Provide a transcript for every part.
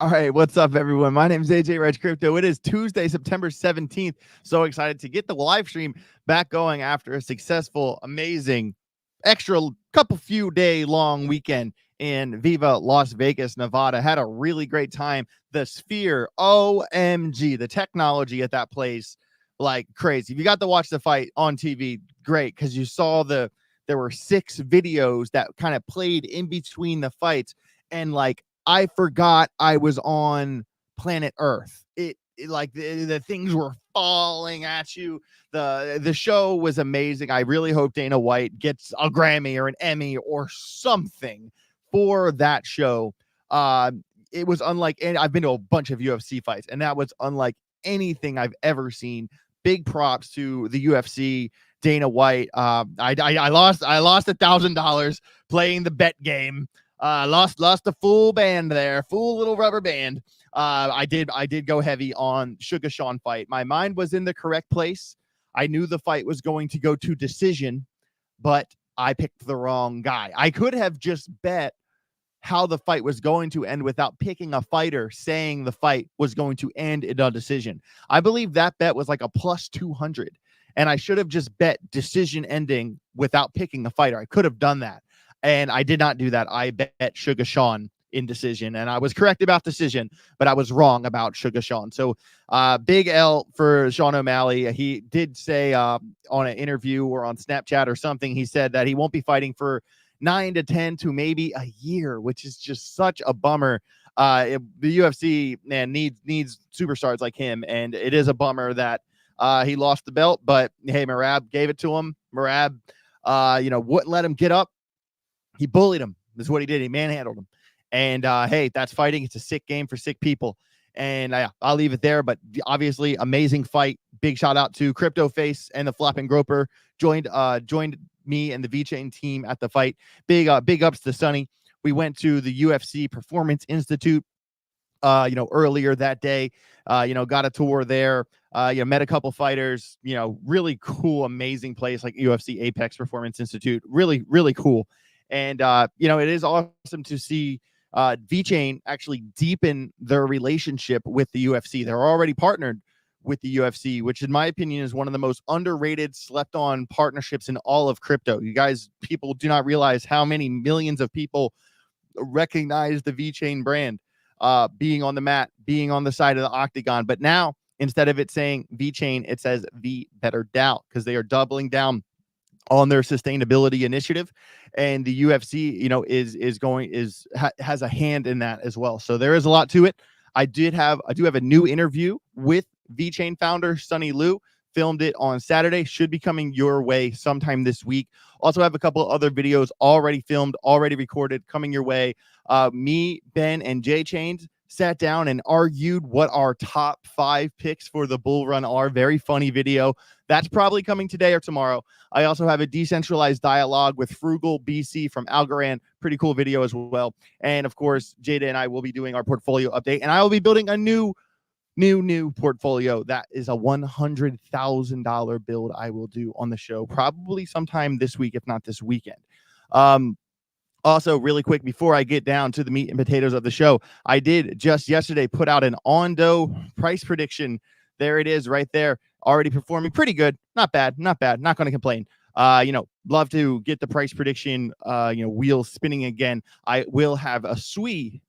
All right, what's up, everyone? My name is AJ Reg Crypto. It is Tuesday, September 17th. So excited to get the live stream back going after a successful, amazing, extra few day long weekend in Viva Las Vegas, Nevada. Had a really great time. The Sphere, OMG, the technology at that place, like crazy. If you got to watch the fight on TV, great, because you saw there were 6 videos that kind of played in between the fights, and like I forgot I was on planet Earth. It like the things were falling at you. The show was amazing. I really hope Dana White gets a Grammy or an Emmy or something for that show. It was unlike, and I've been to a bunch of UFC fights, and that was unlike anything I've ever seen. Big props to the UFC, Dana White. I lost $1,000 playing the bet game. Lost the full band there, full little rubber band. I did go heavy on Sugar Sean fight. My mind was in the correct place. I knew the fight was going to go to decision, but I picked the wrong guy. I could have just bet how the fight was going to end without picking a fighter saying the fight was going to end in a decision. I believe that bet was like a plus 200, and I should have just bet decision ending without picking a fighter. I could have done that, and I did not do that. I bet Sugar Sean in decision, and I was correct about decision, but I was wrong about Sugar Sean. So big L for Sean O'Malley. He did say on an interview or on Snapchat or something, he said that he won't be fighting for 9 to 10 to maybe a year, which is just such a bummer. The UFC, man, needs superstars like him, and it is a bummer that he lost the belt. But hey, Merab gave it to him. Merab, wouldn't let him get up. He bullied him. That's what he did. He manhandled him. And hey, that's fighting. It's a sick game for sick people. And I'll leave it there. But obviously, amazing fight. Big shout out to Crypto Face and the Flapping Groper joined me and the VeChain team at the fight. Big ups to Sonny. We went to the UFC Performance Institute earlier that day. Got a tour there. Met a couple fighters. Really cool, amazing place like UFC Apex Performance Institute. Really, really cool. And it is awesome to see VeChain actually deepen their relationship with the UFC. They're already partnered with the UFC, which in my opinion is one of the most underrated, slept on partnerships in all of crypto. People do not realize how many millions of people recognize the VeChain brand, being on the mat, being on the side of the octagon. But now, instead of it saying VeChain, it says V Better DAO, because they are doubling down on their sustainability initiative, and the UFC, has a hand in that as well. So there is a lot to it. I do have a new interview with VeChain founder Sonny Liu. Filmed it on Saturday. Should be coming your way sometime this week. Also have a couple other videos already filmed, already recorded, coming your way. Me, Ben, and Jay Chains sat down and argued what our top 5 picks for the bull run are. Very funny video. That's probably coming today or tomorrow. I also have a decentralized dialogue with Frugal BC from Algorand. Pretty cool video as well. And of course, Jada and I will be doing our portfolio update, and I will be building a new portfolio. That is a $100,000 build I will do on the show probably sometime this week, if not this weekend. Also, really quick, before I get down to the meat and potatoes of the show, I did just yesterday put out an Ondo price prediction. There it is right there. Already performing pretty good. Not bad. Not going to complain. Love to get the price prediction, wheels spinning again. I will have a SUI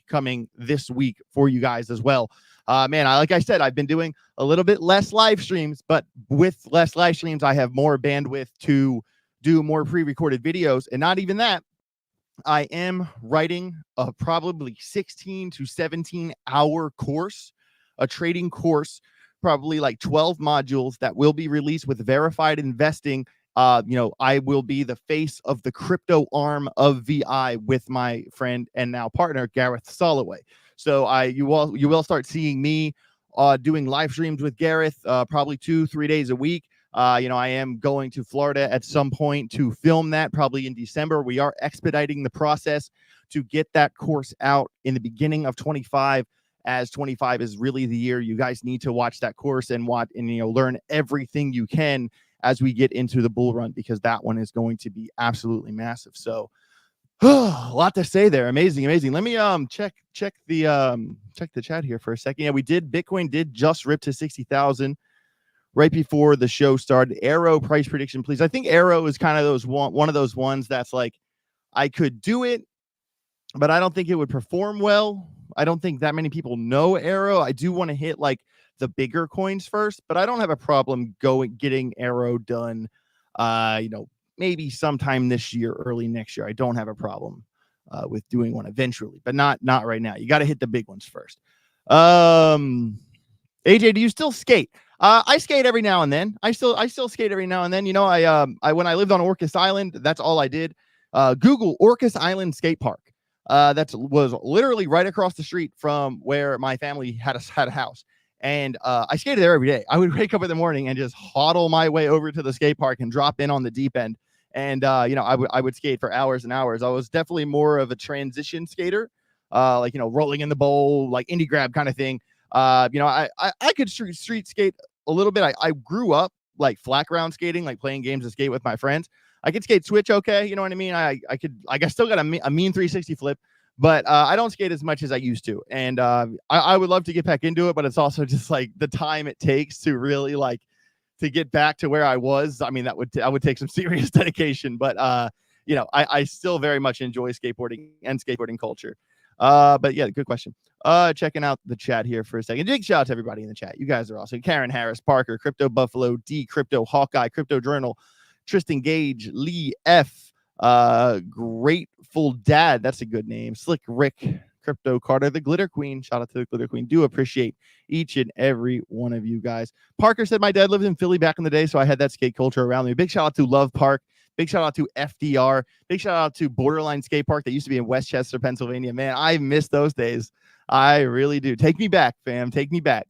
coming this week for you guys as well. Like I said, I've been doing a little bit less live streams, but with less live streams, I have more bandwidth to do more pre-recorded videos. And not even that, I am writing a probably 16 to 17 hour course, a trading course, probably like 12 modules that will be released with verified investing. I will be the face of the crypto arm of VI with my friend and now partner, Gareth Soloway. So you will start seeing me doing live streams with Gareth probably 2-3 days a week. I am going to Florida at some point to film that, probably in December. We are expediting the process to get that course out in the beginning of 25, as 25 is really the year you guys need to watch that course and learn everything you can as we get into the bull run, because that one is going to be absolutely massive. So A lot to say there. Amazing. Let me check the chat here for a second. Yeah, Bitcoin did just rip to 60,000 right before the show started. Arrow price prediction, please. I think Arrow is kind of one of those ones that's like, I could do it, but I don't think it would perform well. I don't think that many people know Arrow. I do want to hit like the bigger coins first, but I don't have a problem getting Arrow done. Maybe sometime this year, early next year. I don't have a problem with doing one eventually, but not right now. You got to hit the big ones first. AJ, do you still skate? I skate every now and then. I still skate every now and then. I when I lived on Orcas Island, that's all I did. Google Orcas Island Skate Park. That was literally right across the street from where my family had a house. And I skated there every day. I would wake up in the morning and just hodl my way over to the skate park and drop in on the deep end. And I would skate for hours and hours. I was definitely more of a transition skater, rolling in the bowl, like indie grab kind of thing. I could street skate a little bit. I grew up like flat ground skating, like playing games of skate with my friends. I could skate switch okay, you know what I mean? I still got a mean 360 flip, but I don't skate as much as I used to. And I would love to get back into it, but it's also just like the time it takes to really like to get back to where I was. I mean, that would take some serious dedication, but I still very much enjoy skateboarding and skateboarding culture. But yeah, good question. Checking out the chat here for a second. Big shout out to everybody in the chat. You guys are awesome. Karen Harris, Parker, Crypto Buffalo, D, Crypto Hawkeye, Crypto Journal, Tristan Gage, Lee F, Grateful Dad. That's a good name. Slick Rick, Crypto Carter, the Glitter Queen. Shout out to the Glitter Queen. Do appreciate each and every one of you guys. Parker said my dad lived in Philly back in the day, so I had that skate culture around me. Big shout out to Love Park. Big shout out to FDR. Big shout out to Borderline Skate Park that used to be in Westchester, Pennsylvania. Man, I miss those days. I really do. Take me back, fam. Take me back.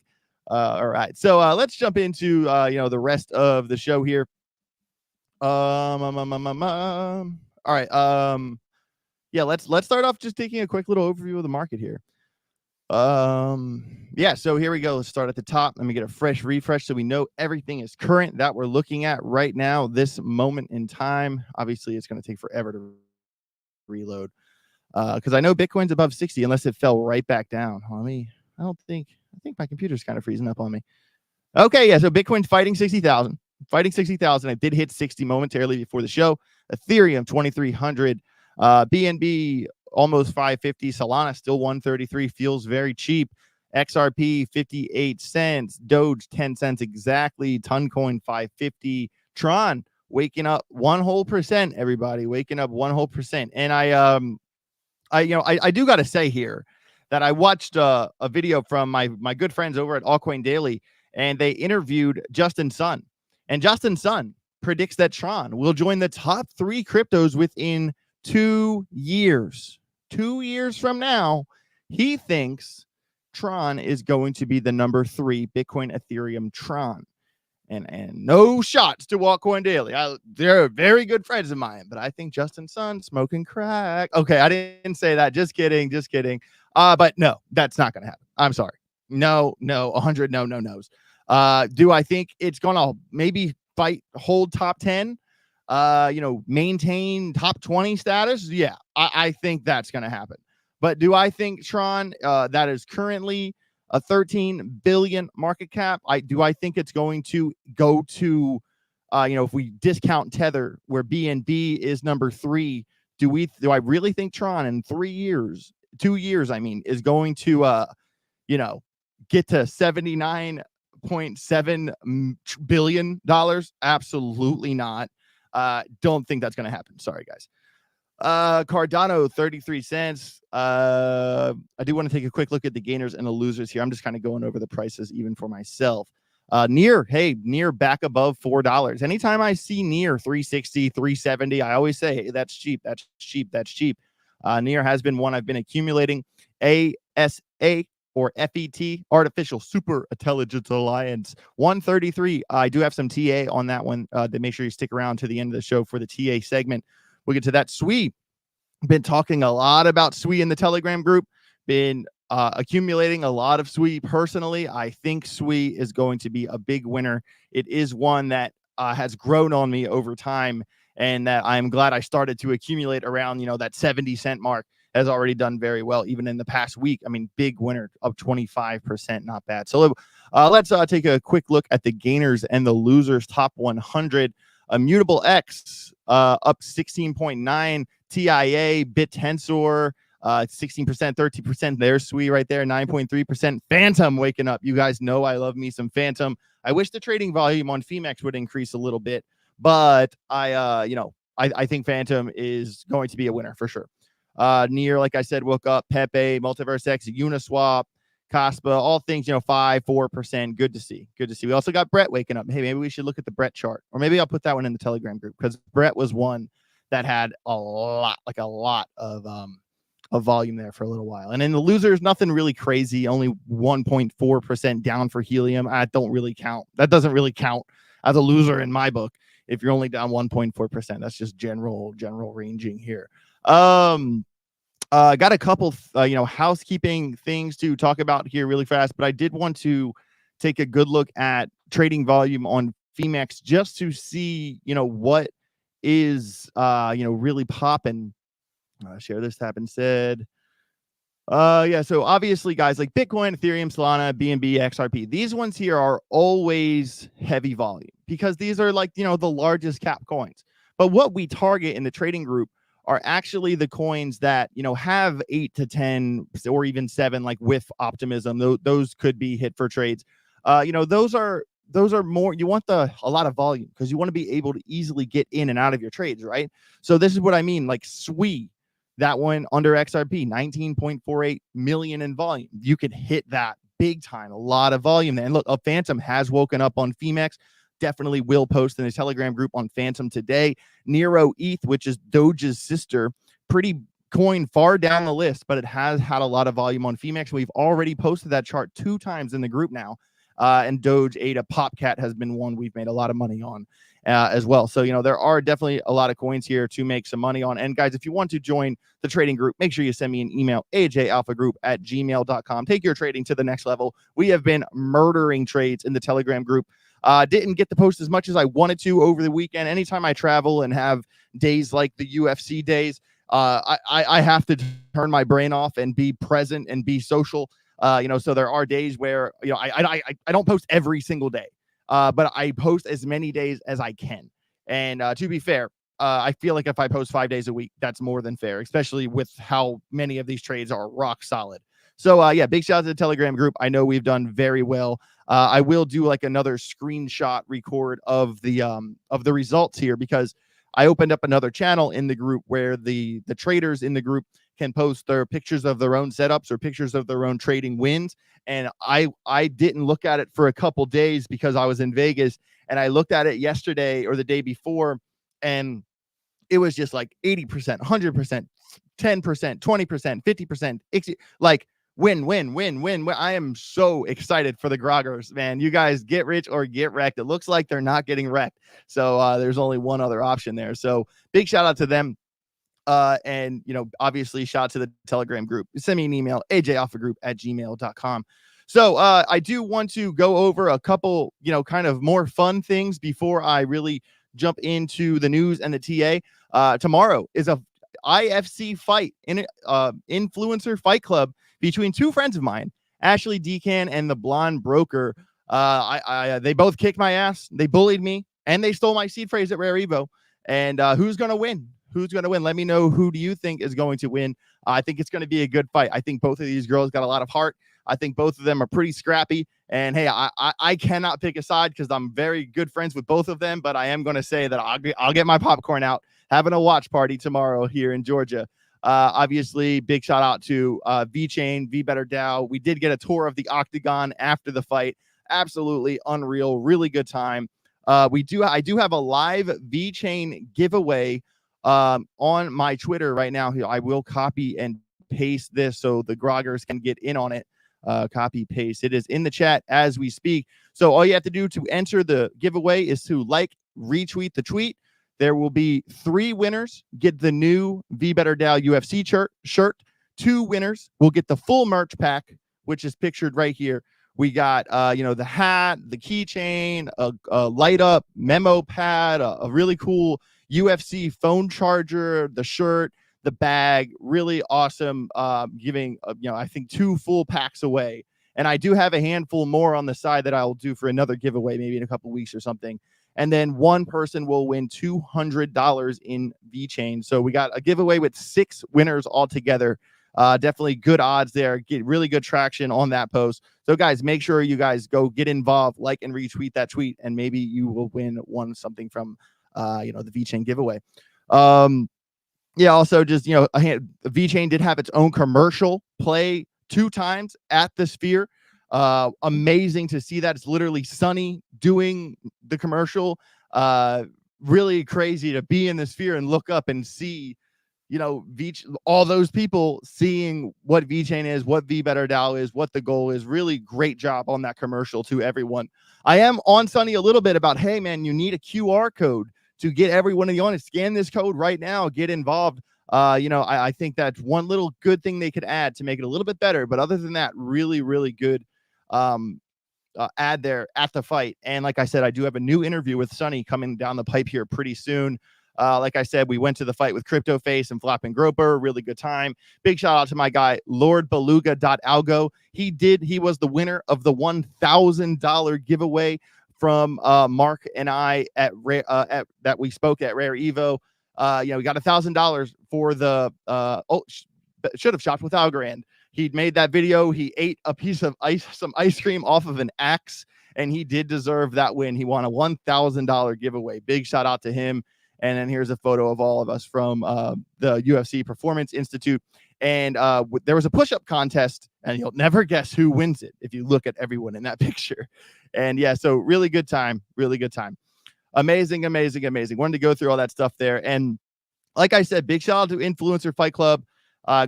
All right. So let's jump into the rest of the show here. All right. Let's start off just taking a quick little overview of the market here. So here we go. Let's start at the top. Let me get a fresh refresh so we know everything is current that we're looking at right now, this moment in time. Obviously, it's going to take forever to reload because I know Bitcoin's above 60 unless it fell right back down. I think my computer's kind of freezing up on me. Okay, yeah, so Bitcoin's fighting 60,000. I did hit 60 momentarily before the show. Ethereum 2,300, BNB almost 550, Solana still 133, feels very cheap. XRP 58 cents, Doge 10 cents exactly, Toncoin 550, Tron waking up 1%, everybody waking up 1%. And I do got to say here that I watched a video from my good friends over at Altcoin Daily, and they interviewed Justin Sun. And Justin Sun predicts that Tron will join the top 3 cryptos within 2 years. 2 years from now, he thinks Tron is going to be the number 3 Bitcoin, Ethereum, Tron. And no shots to Altcoin Daily. They're very good friends of mine, but I think Justin Sun smoking crack. Okay, I didn't say that. Just kidding. But no, that's not going to happen. I'm sorry. No, 100 no's. Do I think it's going to maybe hold top 10? Maintain top 20 status? Yeah, I think that's going to happen. But do I think Tron, that is currently a 13 billion market cap, do I think it's going to go to, if we discount Tether, where BNB is number 3, do I really think Tron in 2 years, is going to, get to $79.7 billion? Absolutely not. Don't think that's going to happen. Sorry, guys. Cardano 33 cents. I do want to take a quick look at the gainers and the losers here. I'm just kind of going over the prices even for myself. Near back above $4. Anytime I see near 360, 370, I always say, hey, that's cheap. Near has been one I've been accumulating. ASA or FET, Artificial Super Intelligence Alliance, 133. I do have some TA on that one. To make sure you stick around to the end of the show for the TA segment. We'll get to that. SWE, been talking a lot about SWE in the Telegram group, been accumulating a lot of SWE personally. I think SWE is going to be a big winner. It is one that has grown on me over time, and that I'm glad I started to accumulate around, that 70 cent mark. Has already done very well, even in the past week. I mean, big winner, up 25%, not bad. So let's take a quick look at the gainers and the losers top 100. Immutable X up 16.9, TIA, BitTensor 16%, 13%. There's Sui right there, 9.3%. Phantom waking up. You guys know I love me some Phantom. I wish the trading volume on PHEMEX would increase a little bit, but I think Phantom is going to be a winner for sure. Near, like I said, woke up. Pepe, Multiverse X, Uniswap, Caspa, all things, 5-4%. Good to see. Good to see. We also got Brett waking up. Hey, maybe we should look at the Brett chart, or maybe I'll put that one in the Telegram group, because Brett was one that had a lot of volume there for a little while. And in the losers, nothing really crazy. Only 1.4% down for Helium. I don't really count. That doesn't really count as a loser in my book. If you're only down 1.4%, that's just general ranging here. Got a couple, housekeeping things to talk about here really fast, but I did want to take a good look at trading volume on PHEMEX just to see, what is, really popping. Share this tab instead. So obviously, guys, like Bitcoin, Ethereum, Solana, BNB, XRP, these ones here are always heavy volume because these are like, the largest cap coins. But what we target in the trading group are actually the coins that, have 8 to 10 or even 7, like with optimism. Those could be hit for trades. Those are more, you want a lot of volume because you want to be able to easily get in and out of your trades, right? So this is what I mean, like SWI, that one under XRP, 19.48 million in volume. You could hit that big time, a lot of volume there. And look, a Phantom has woken up on PHEMEX. Definitely will post in the Telegram group on Phantom today. Nero ETH, which is Doge's sister, pretty coin far down the list, but it has had a lot of volume on PHEMEX. We've already posted that chart 2 times in the group now. And Doge ADA Popcat has been one we've made a lot of money on as well. So, there are definitely a lot of coins here to make some money on. And guys, if you want to join the trading group, make sure you send me an email, ajalphagroup@gmail.com. Take your trading to the next level. We have been murdering trades in the Telegram group. Didn't get to post as much as I wanted to over the weekend. Anytime I travel and have days like the UFC days, I have to turn my brain off and be present and be social. So there are days where, I don't post every single day, but I post as many days as I can. And to be fair, I feel like if I post 5 days a week, that's more than fair, especially with how many of these trades are rock solid. So big shout out to the Telegram group. I know we've done very well. I will do like another screenshot record of the results here, because I opened up another channel in the group where the traders in the group can post their pictures of their own setups or pictures of their own trading wins. And I didn't look at it for a couple days because I was in Vegas, and I looked at it yesterday or the day before, and it was just like 80%, 100%, 10%, 20%, 50%, like win. I am so excited for the groggers, man. You guys get rich or get wrecked. It looks like they're not getting wrecked. So there's only one other option there. So big shout out to them. And obviously shout out to the Telegram group. Send me an email, ajalphagroup@gmail.com. So I do want to go over a couple, kind of more fun things before I really jump into the news and the TA. Tomorrow is a IFC fight, in influencer fight club between 2 friends of mine, Ashley Decan and the Blonde Broker. They both kicked my ass. They bullied me, and they stole my seed phrase at Rare Evo. And who's going to win? Who's going to win? Let me know. Who do you think is going to win? I think it's going to be a good fight. I think both of these girls got a lot of heart. I think both of them are pretty scrappy. And hey, I cannot pick a side because I'm very good friends with both of them. But I am going to say that I'll get my popcorn out, having a watch party tomorrow here in Georgia. Obviously, big shout out to VeChain, VBetterDAO. We did get a tour of the Octagon after the fight. Absolutely unreal. Really good time. I do have a live VeChain giveaway on my Twitter right now. I will copy and paste this so the groggers can get in on it. Copy paste. It is in the chat as we speak. So all you have to do to enter the giveaway is to retweet the tweet. There will be 3 winners get the new VBetterDAO UFC shirt. 2 winners will get the full merch pack, which is pictured right here. We got, the hat, the keychain, a light up memo pad, a really cool, UFC phone charger, the shirt, the bag, really awesome. Giving, I think 2 full packs away. And I do have a handful more on the side that I'll do for another giveaway, maybe in a couple weeks or something. And then one person will win $200 in VeChain. So we got a giveaway with 6 winners altogether. Definitely good odds there. Get really good traction on that post. So guys, make sure you guys go get involved, like and retweet that tweet, and maybe you will win something from the VeChain giveaway. Also just VeChain did have its own commercial play 2 times at the Sphere. Amazing to see that. It's literally Sunny doing the commercial. Really crazy to be in the Sphere and look up and see, all those people seeing what VeChain is, what VBetterDAO is, what the goal is. Really great job on that commercial to everyone. I am on Sunny a little bit about, hey man, you need a QR code to get everyone in the audience. Scan this code right now, get involved. I think that's one little good thing they could add to make it a little bit better. But other than that, really, really good ad there at the fight. And like I said, I do have a new interview with Sunny coming down the pipe here pretty soon. Like I said, we went to the fight with CryptoFace and Flap and Groper. Really good time. Big shout out to my guy, LordBeluga.algo. He was the winner of the $1,000 giveaway from Mark and I at that we spoke at Rare Evo. We got $1,000 for the should have shopped with Algorand. He'd made that video. He ate a piece of some ice cream off of an axe, and he did deserve that win. He won a $1,000 giveaway. Big shout out to him. And then here's a photo of all of us from the UFC Performance Institute. And there was a push-up contest, and you'll never guess who wins it if you look at everyone in that picture. And yeah, so really good time. Really good time. Amazing, amazing, amazing. Wanted to go through all that stuff there. And like I said, big shout out to Influencer Fight Club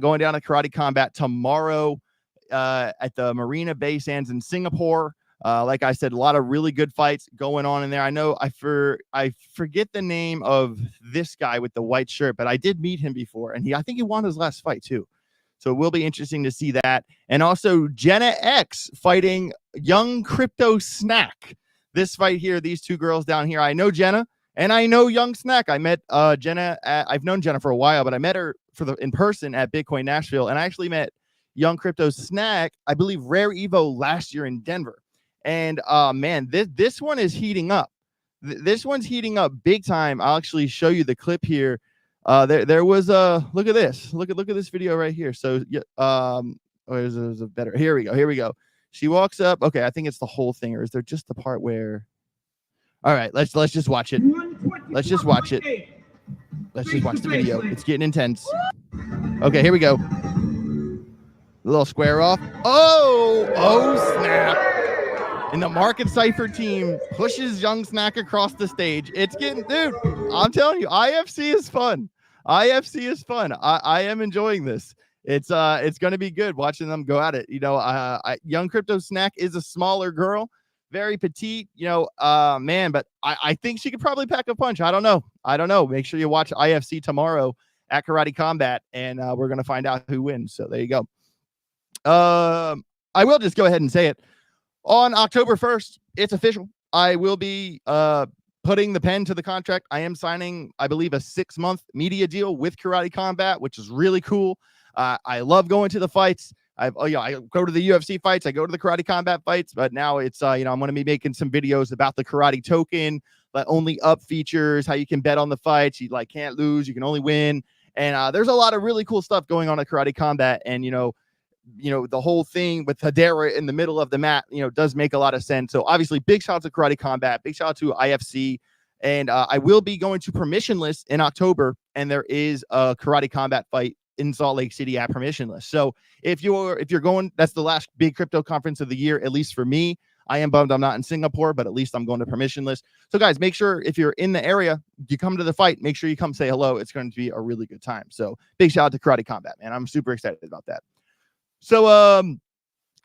going down to Karate Combat tomorrow at the Marina Bay Sands in Singapore. Like I said, a lot of really good fights going on in there. I know I forget the name of this guy with the white shirt, but I did meet him before, and I think he won his last fight too. So it will be interesting to see that. And also Jenna X fighting Young Crypto Snack. This fight here, these 2 girls down here. I know Jenna and I know Young Snack. I met Jenna. I've known Jenna for a while, but I met her in person at Bitcoin Nashville, and I actually met Young Crypto Snack, I believe, Rare Evo last year in Denver. And man, this one is heating up. This one's heating up big time. I'll actually show you the clip here. There was a look at this. Look at this video right here. So there's a better. Here we go. She walks up. Okay, I think it's the whole thing, or is there just the part where? All right, let's just watch it. Let's just watch it. Let's just watch the video. It's getting intense. Okay, here we go. A little square off. Oh snap! And the Market Cypher team pushes Young Snack across the stage. It's getting, dude, I'm telling you, IFC is fun. IFC is fun. I am enjoying this. It's going to be good watching them go at it. Young Crypto Snack is a smaller girl, very petite, man, but I think she could probably pack a punch. I don't know. Make sure you watch IFC tomorrow at Karate Combat, and we're going to find out who wins. So there you go. I will just go ahead and say it. On October 1st, it's official. I will be putting the pen to the contract. I am signing, I believe, a 6-month media deal with Karate Combat, which is really cool. I love going to the fights. I go to the UFC fights. I go to the Karate Combat fights. But now it's, I'm going to be making some videos about the Karate token, the only up features, how you can bet on the fights. You can't lose. You can only win. And there's a lot of really cool stuff going on at Karate Combat. And, the whole thing with Hedera in the middle of the mat, does make a lot of sense. So obviously big shout out to Karate Combat, big shout out to IFC. And I will be going to Permissionless in October. And there is a Karate Combat fight in Salt Lake City at Permissionless. So if you're going, that's the last big crypto conference of the year, at least for me. I am bummed I'm not in Singapore, but at least I'm going to Permissionless. So guys, make sure if you're in the area, you come to the fight, make sure you come say hello. It's going to be a really good time. So big shout out to Karate Combat, man. I'm super excited about that. So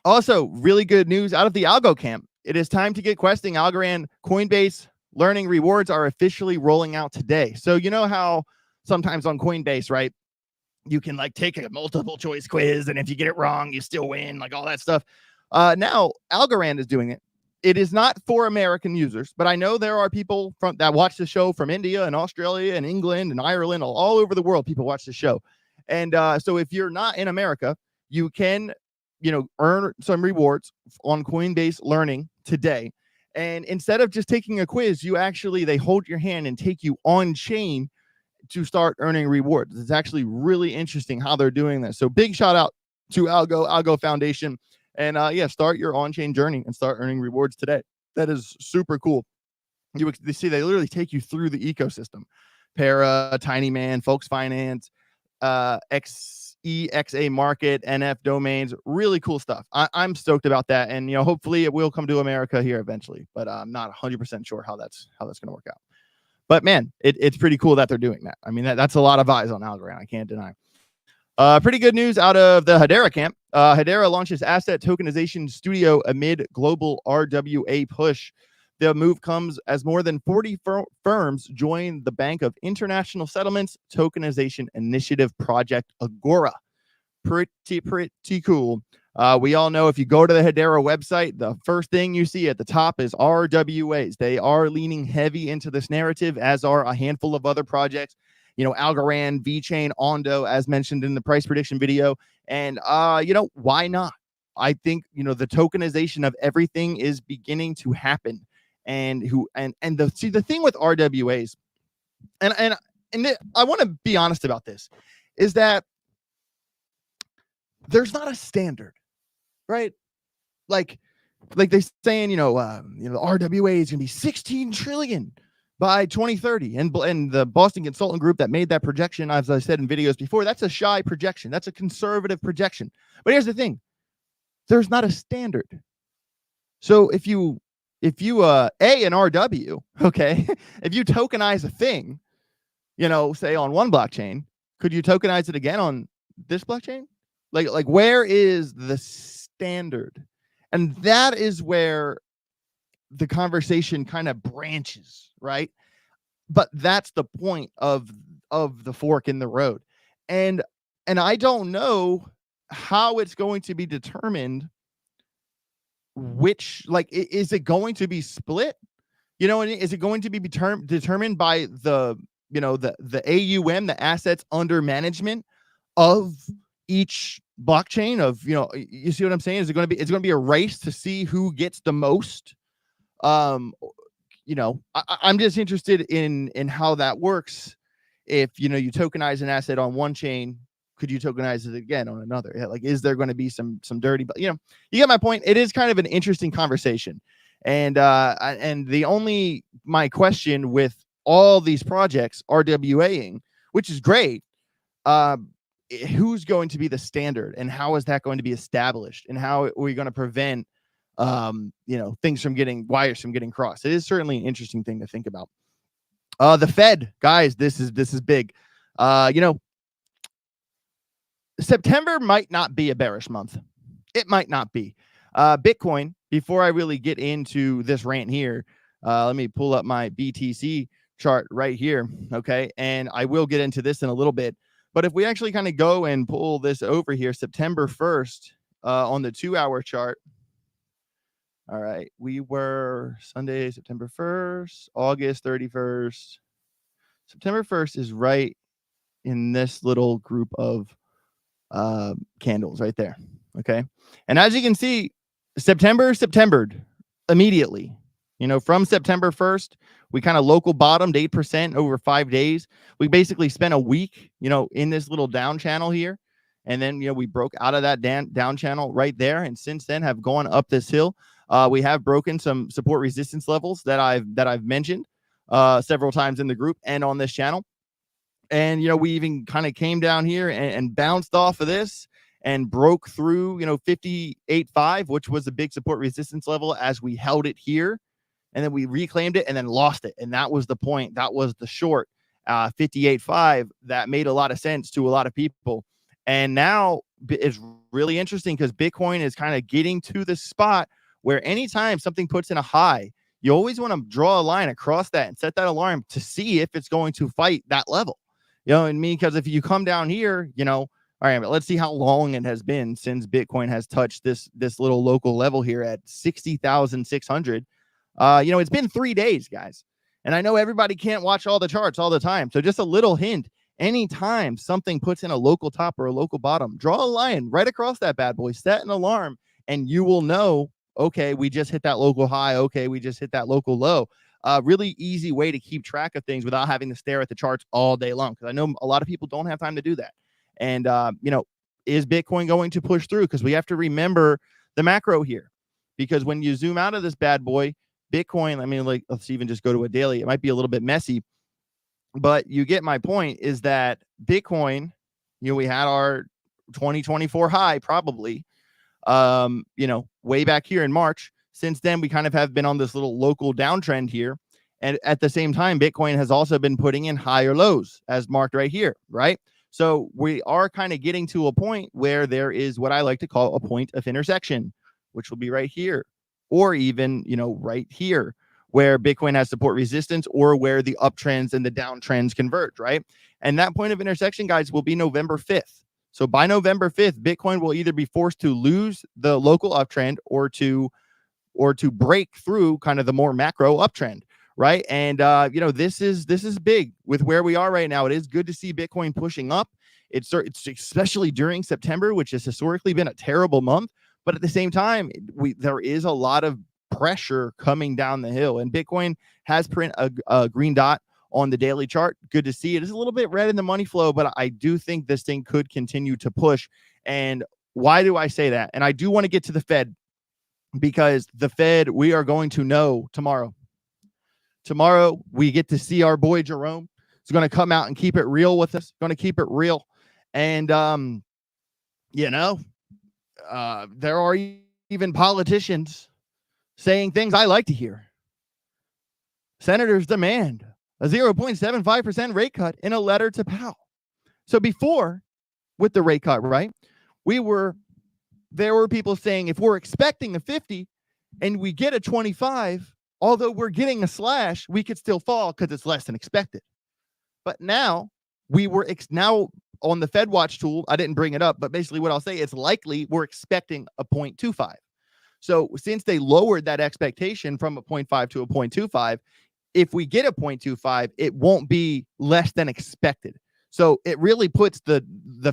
also really good news out of the Algo camp. It is time to get questing. Algorand Coinbase learning rewards are officially rolling out today. So you know how sometimes on Coinbase, right, you can take a multiple choice quiz, and if you get it wrong, you still win, all that stuff. Now Algorand is doing it. it is not for American users, but I know there are people from that watch the show from India and Australia and England and Ireland, all over the world. People watch the show. And so if you're not in America, you can, earn some rewards on Coinbase Learning today. And instead of just taking a quiz, they hold your hand and take you on chain to start earning rewards. It's actually really interesting how they're doing this. So big shout out to Algo Foundation. And start your on-chain journey and start earning rewards today. That is super cool. You see, they literally take you through the ecosystem. Para, Tiny Man, Folks Finance, XEXA Market, NF Domains, really cool stuff. I'm stoked about that. And, hopefully it will come to America here eventually, but I'm not 100% sure how that's going to work out. But man, it's pretty cool that they're doing that. I mean, that's a lot of eyes on Algorand. I can't deny. Pretty good news out of the Hedera camp. Hedera launches asset tokenization studio amid global RWA push. The move comes as more than 40 firms join the Bank of International Settlements Tokenization Initiative Project Agora. Pretty cool. We all know if you go to the Hedera website, the first thing you see at the top is RWAs. They are leaning heavy into this narrative, as are a handful of other projects. Algorand, VeChain, Ondo, as mentioned in the price prediction video. And, why not? I think, the tokenization of everything is beginning to happen. And the thing with RWAs, and I want to be honest about this, is that there's not a standard, right? Like they're saying, the RWA is going to be 16 trillion by 2030. And the Boston Consultant Group that made that projection, as I said in videos before, that's a shy projection. That's a conservative projection. But here's the thing. There's not a standard. So if you an RW, okay, if you tokenize a thing, say on one blockchain, could you tokenize it again on this blockchain? Like where is the standard? And that is where the conversation kind of branches, right? But that's the point of the fork in the road. And I don't know how it's going to be determined which, is it going to be split? Is it going to be determined by the AUM, the assets under management of each blockchain of, you see what I'm saying? It's going to be a race to see who gets the most. I'm just interested in how that works. If, you tokenize an asset on one chain, could you tokenize it again on another? Is there going to be some dirty, but you get my point. It is kind of an interesting conversation. And my question with all these projects RWAing, which is great, who's going to be the standard and how is that going to be established and how are we going to prevent things from wires from getting crossed? It is certainly an interesting thing to think about. The Fed, guys, this is big. September might not be a bearish month. It might not be. Bitcoin, before I really get into this rant here, let me pull up my BTC chart right here. Okay. And I will get into this in a little bit. But if we actually kind of go and pull this over here, September 1st on the 2-hour chart. All right. We were Sunday, September 1st, August 31st. September 1st is right in this little group of candles right there. Okay. And as you can see, Septembered immediately. From September 1st, we kind of local bottomed 8% over 5 days. We basically spent a week, in this little down channel here. And then, we broke out of that down channel right there. And since then have gone up this hill. We have broken some support resistance levels that I've mentioned several times in the group and on this channel. And, we even kind of came down here and bounced off of this and broke through, 58.5, which was a big support resistance level as we held it here. And then we reclaimed it and then lost it. And that was the point. That was the short 58.5 that made a lot of sense to a lot of people. And now it's really interesting because Bitcoin is kind of getting to the spot where anytime something puts in a high, you always want to draw a line across that and set that alarm to see if it's going to fight that level. Because if you come down here, All right, but let's see how long it has been since Bitcoin has touched this little local level here at 60,600. It's been 3 days, guys. And I know everybody can't watch all the charts all the time. So just a little hint, anytime something puts in a local top or a local bottom, draw a line right across that bad boy, set an alarm, and you will know, okay, we just hit that local high. Okay, we just hit that local low. Really easy way to keep track of things without having to stare at the charts all day long. Because I know a lot of people don't have time to do that. And, is Bitcoin going to push through? Because we have to remember the macro here. Because when you zoom out of this bad boy, Bitcoin, I mean, like, let's even just go to a daily. It might be a little bit messy, but you get my point is that Bitcoin, we had our 2024 high probably, way back here in March. Since then, we kind of have been on this little local downtrend here. And at the same time, Bitcoin has also been putting in higher lows as marked right here, right? So we are kind of getting to a point where there is what I like to call a point of intersection, which will be right here, or even, right here, where Bitcoin has support resistance or where the uptrends and the downtrends converge, right? And that point of intersection, guys, will be November 5th. So by November 5th, Bitcoin will either be forced to lose the local uptrend or to break through kind of the more macro uptrend, right? And this is big with where we are right now. It is good to see Bitcoin pushing up. It's especially during September, which has historically been a terrible month. But at the same time, there is a lot of pressure coming down the hill, and Bitcoin has print a green dot on the daily chart. Good to see. It is a little bit red in the money flow, but I do think this thing could continue to push. And why do I say that? And I do want to get to the Fed, because the Fed, we are going to know tomorrow. Tomorrow, we get to see our boy Jerome. He's going to come out and keep it real with us. Going to keep it real. And, there are even politicians saying things I like to hear. Senators demand a 0.75% rate cut in a letter to Powell. So before, with the rate cut, right, there were people saying if we're expecting a 50 and we get a 25, although we're getting a slash, we could still fall because it's less than expected. But now now on the Fed Watch tool, I didn't bring it up, but basically what I'll say, it's likely we're expecting a 0.25. So since they lowered that expectation from a 0.5 to a 0.25, if we get a 0.25, it won't be less than expected. So it really puts the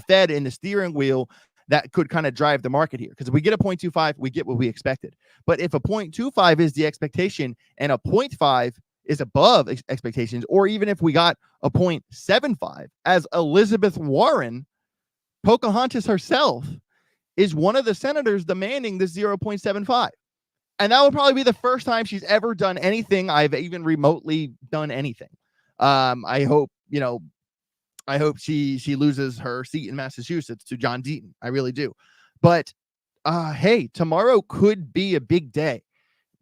Fed in the steering wheel that could kind of drive the market here. Because if we get a 0.25, we get what we expected. But if a 0.25 is the expectation and a 0.5 is above expectations, or even if we got a 0.75, as Elizabeth Warren, Pocahontas herself, is one of the senators demanding this 0.75. And that would probably be the first time she's ever done anything I've even remotely done anything. I hope she loses her seat in Massachusetts to John Deaton. I really do. But hey, tomorrow could be a big day.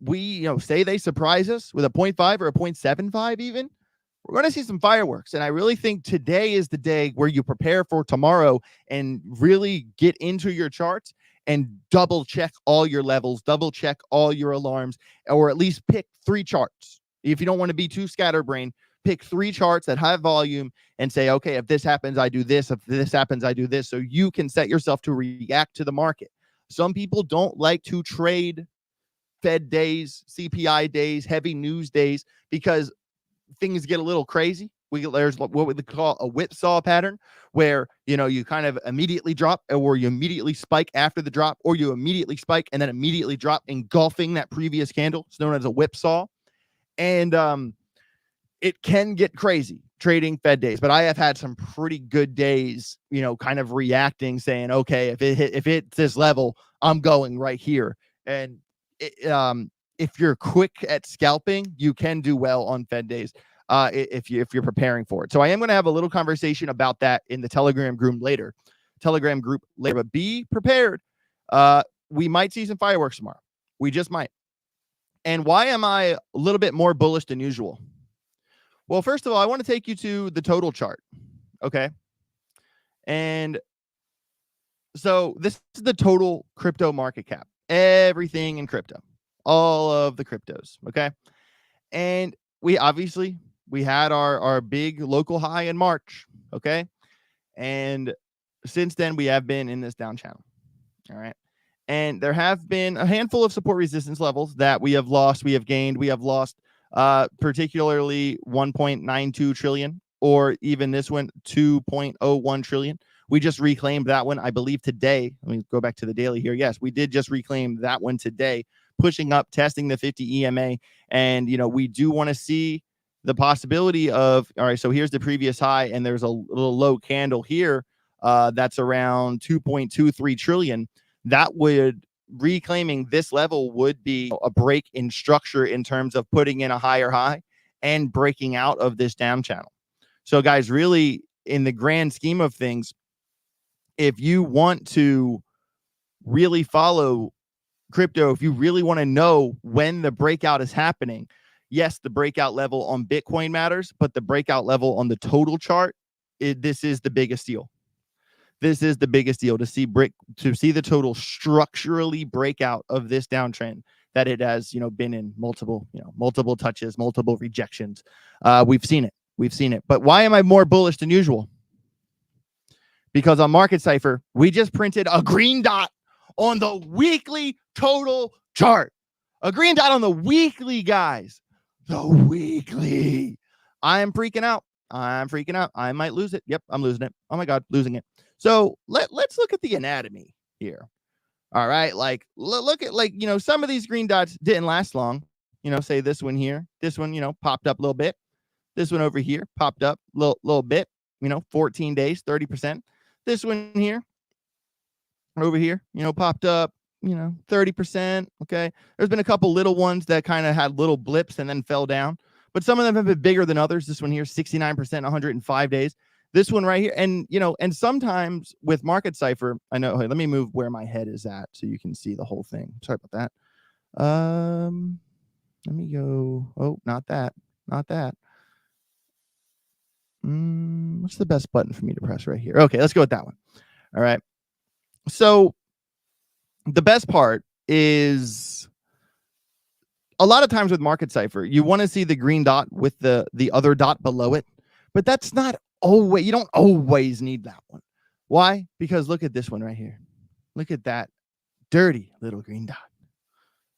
We, say they surprise us with a 0.5 or a 0.75 even. We're going to see some fireworks. And I really think today is the day where you prepare for tomorrow and really get into your charts and double check all your levels, double check all your alarms, or at least pick 3 charts. If you don't want to be too scatterbrained, pick 3 charts that have volume and say, okay, if this happens, I do this. If this happens, I do this. So you can set yourself to react to the market. Some people don't like to trade Fed days, CPI days, heavy news days, because things get a little crazy. There's what we call a whipsaw pattern, where you kind of immediately drop, or you immediately spike after the drop, or you immediately spike and then immediately drop, engulfing that previous candle. It's known as a whipsaw. And it can get crazy trading Fed days, but I have had some pretty good days, kind of reacting, saying, okay, if it's this level, I'm going right here. And if you're quick at scalping, you can do well on Fed days. If you're preparing for it. So I am going to have a little conversation about that in the Telegram group later. But be prepared. We might see some fireworks tomorrow. We just might. And why am I a little bit more bullish than usual? Well, first of all, I want to take you to the total chart. Okay. And so this is the total crypto market cap. Everything in crypto. All of the cryptos. Okay. And we had our big local high in March. Okay. And since then, we have been in this down channel. All right. And there have been a handful of support resistance levels that we have lost, we have gained, we have lost, particularly 1.92 trillion, or even this one, 2.01 trillion. We just reclaimed that one, I believe, today. Let me go back to the daily here. Yes, we did just reclaim that one today, pushing up, testing the 50 EMA. And, we do want to see the possibility of, all right, so here's the previous high, and there's a little low candle here that's around 2.23 trillion. That would, reclaiming this level would be a break in structure in terms of putting in a higher high and breaking out of this down channel. So guys, really, in the grand scheme of things, if you want to really follow crypto, if you really want to know when the breakout is happening, yes, the breakout level on Bitcoin matters, but the breakout level on the total chart, this is the biggest deal. This is the biggest deal, to see the total structurally breakout of this downtrend that it has, been in multiple touches, multiple rejections. We've seen it. But why am I more bullish than usual? Because on Market Cipher, we just printed a green dot on the weekly total chart. A green dot on the weekly, guys. The weekly. I am freaking out. I might lose it. Yep, I'm losing it. Oh my God, losing it. So let's look at the anatomy here. All right, look at some of these green dots didn't last long. Say this one here. This one, popped up a little bit. This one over here popped up a little bit. 14 days, 30%. This one here, over here, popped up, 30%. Okay. There's been a couple little ones that kind of had little blips and then fell down, but some of them have been bigger than others. This one here, 69%, 105 days. This one right here. And, and sometimes with Market Cipher, I know, hey, let me move where my head is at so you can see the whole thing. Sorry about that. Let me go. Oh, not that. What's the best button for me to press right here? Okay, let's go with that one. All right. So the best part is, a lot of times with Market Cipher, you want to see the green dot with the other dot below it, but that's not always, you don't always need that one. Why? Because look at this one right here. Look at that dirty little green dot.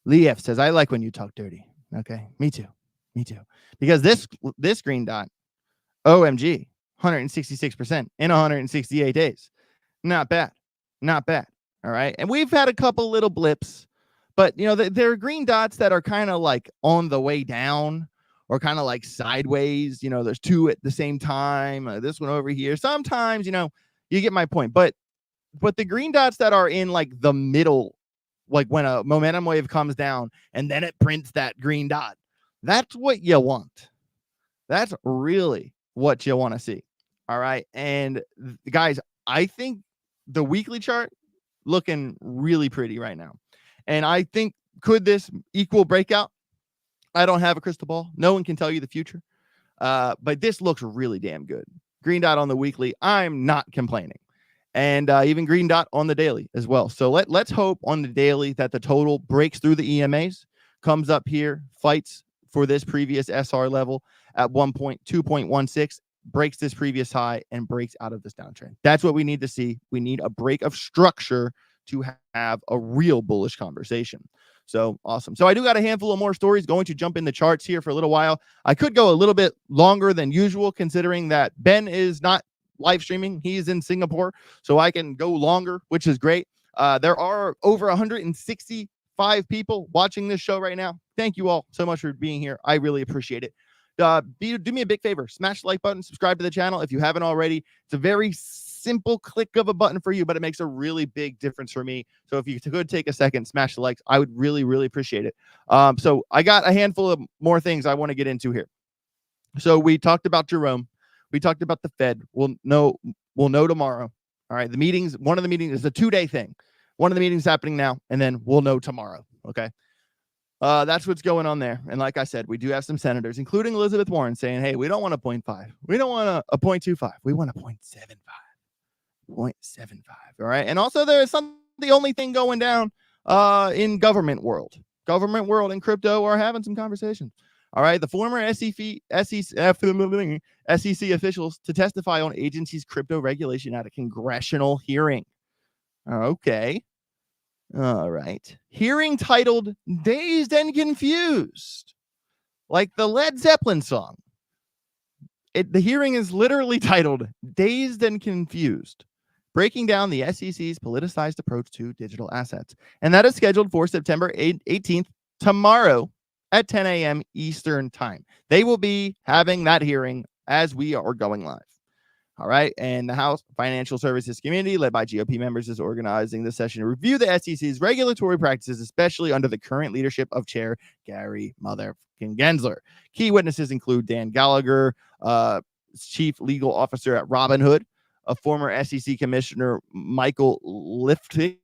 Lee F says, I like when you talk dirty. Okay, me too. Because this green dot, OMG, 166% in 168 days. Not bad. All right. And we've had a couple little blips, but there are green dots that are kind of like on the way down, or kind of like sideways. There's two at the same time. This one over here. Sometimes, you get my point. But the green dots that are in like the middle, like when a momentum wave comes down and then it prints that green dot, that's what you want. That's really what you want to see. All right. And guys, I think the weekly chart looking really pretty right now. And I think, could this equal breakout? I don't have a crystal ball. No one can tell you the future. But this looks really damn good. Green dot on the weekly, I'm not complaining. And even green dot on the daily as well. So let's hope on the daily that the total breaks through the EMAs, comes up here, fights for this previous SR level at 2.16, breaks this previous high, and breaks out of this downtrend. That's what we need to see. We need a break of structure to have a real bullish conversation. So awesome. So I do got a handful of more stories. Going to jump in the charts here for a little while. I could go a little bit longer than usual, considering that Ben is not live streaming. He's in Singapore, so I can go longer, which is great. There are over 165 people watching this show right now. Thank you all so much for being here. I really appreciate it. Do me a big favor. Smash the like button. Subscribe to the channel if you haven't already. It's a very simple click of a button for you, but it makes a really big difference for me. So if you could take a second, smash the likes, I would really, really appreciate it. So I got a handful of more things I want to get into here. So we talked about Jerome. We talked about the Fed. We'll know tomorrow. All right. The meetings, one of the meetings is a 2-day thing. One of the meetings happening now, and then we'll know tomorrow. Okay. That's what's going on there. And like I said, we do have some senators, including Elizabeth Warren, saying, hey, we don't want a 0.5. We don't want a 0.25. We want a 0.75. 0.75. All right. And also there's the only thing going down in government world and crypto are having some conversations. All right. The former SEC officials to testify on agency's crypto regulation at a congressional hearing. Okay. All right. Hearing titled Dazed and Confused, like the Led Zeppelin song. The hearing is literally titled Dazed and Confused, breaking down the SEC's politicized approach to digital assets. And that is scheduled for September 18th, tomorrow at 10 a.m. Eastern time. They will be having that hearing as we are going live. All right. And the House Financial Services Committee, led by GOP members, is organizing the session to review the SEC's regulatory practices, especially under the current leadership of Chair Gary motherfucking Gensler. Key witnesses include Dan Gallagher, Chief Legal Officer at Robinhood, a former SEC Commissioner Michael Liftick,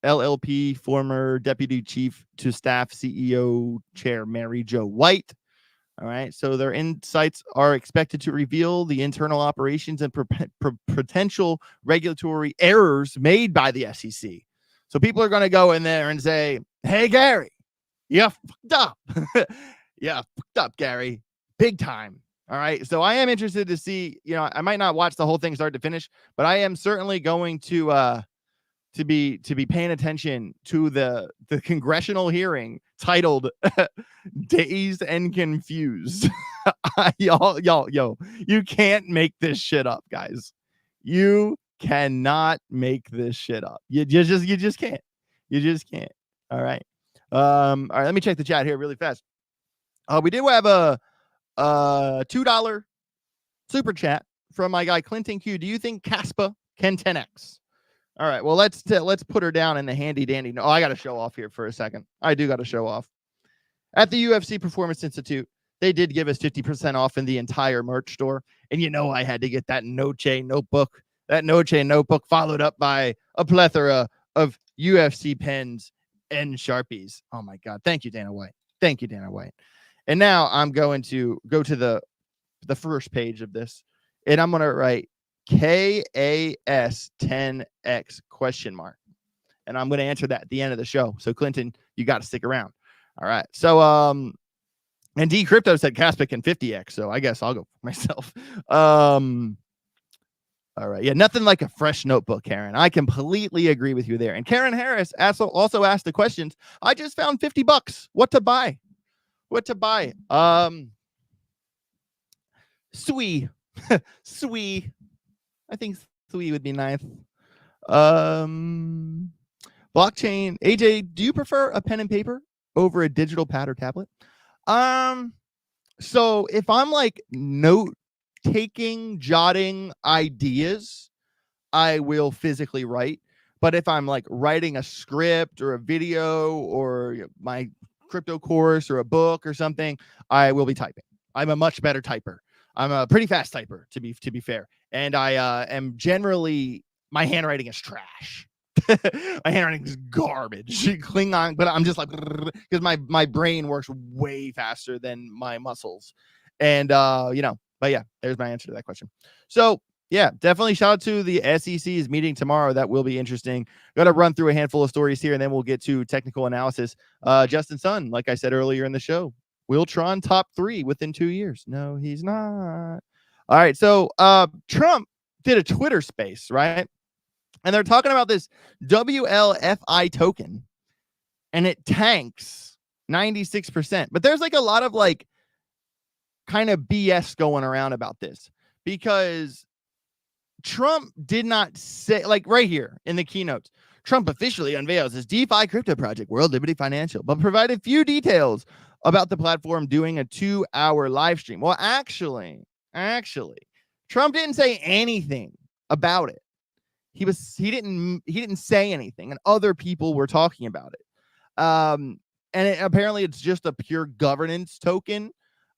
LLP, former Deputy Chief to Staff CEO Chair Mary Jo White. All right. So their insights are expected to reveal the internal operations and potential regulatory errors made by the SEC. So people are going to go in there and say, hey, Gary, you fucked up. Yeah, fucked up, Gary. Big time. All right. So I am interested to see, I might not watch the whole thing start to finish, but I am certainly going to be paying attention to the congressional hearing titled Dazed and Confused. Yo, you can't make this shit up, guys. You cannot make this shit up. You just can't. You just can't. All right. All right, let me check the chat here really fast. We do have a $2 super chat from my guy Clinton Q. Do you think Caspa can 10x? All right, well, let's put her down in the handy dandy. No, I got to show off here for a second. I do got to show off. At the UFC Performance Institute, they did give us 50% off in the entire merch store. And I had to get that Noche notebook. That Noche notebook followed up by a plethora of UFC pens and Sharpies. Oh, my God. Thank you, Dana White. Thank you, Dana White. And now I'm going to go to the first page of this, and I'm going to write KAS 10X ? And I'm going to answer that at the end of the show. So Clinton, you got to stick around. All right. So, and D Crypto said Caspa can 50X. So I guess I'll go for myself. All right. Yeah. Nothing like a fresh notebook, Karen. I completely agree with you there. And Karen Harris also asked the questions. I just found $50. What to buy? Sui. Sui. I think Sui would be nice. Blockchain. AJ, do you prefer a pen and paper over a digital pad or tablet? So if I'm like note taking, jotting ideas, I will physically write. But if I'm like writing a script or a video or my crypto course or a book or something, I will be typing. I'm a much better typer. I'm a pretty fast typer, to be fair. And I am generally, my handwriting is trash. My handwriting is garbage. Klingon, but I'm just like, because my brain works way faster than my muscles. And, but yeah, there's my answer to that question. So yeah, definitely shout out to the SEC's meeting tomorrow. That will be interesting. Got to run through a handful of stories here, and then we'll get to technical analysis. Justin Sun, like I said earlier in the show, will Tron top 3 within 2 years? No, he's not. All right. So Trump did a Twitter space, right? And they're talking about this WLFI token, and it tanks 96%. But there's like a lot of like kind of BS going around about this, because Trump did not say, like right here in the keynotes, Trump officially unveils his DeFi crypto project, World Liberty Financial, but provided few details about the platform doing a 2-hour live stream. Well, actually, Trump didn't say anything about it. He didn't say anything, and other people were talking about it. And apparently it's just a pure governance token.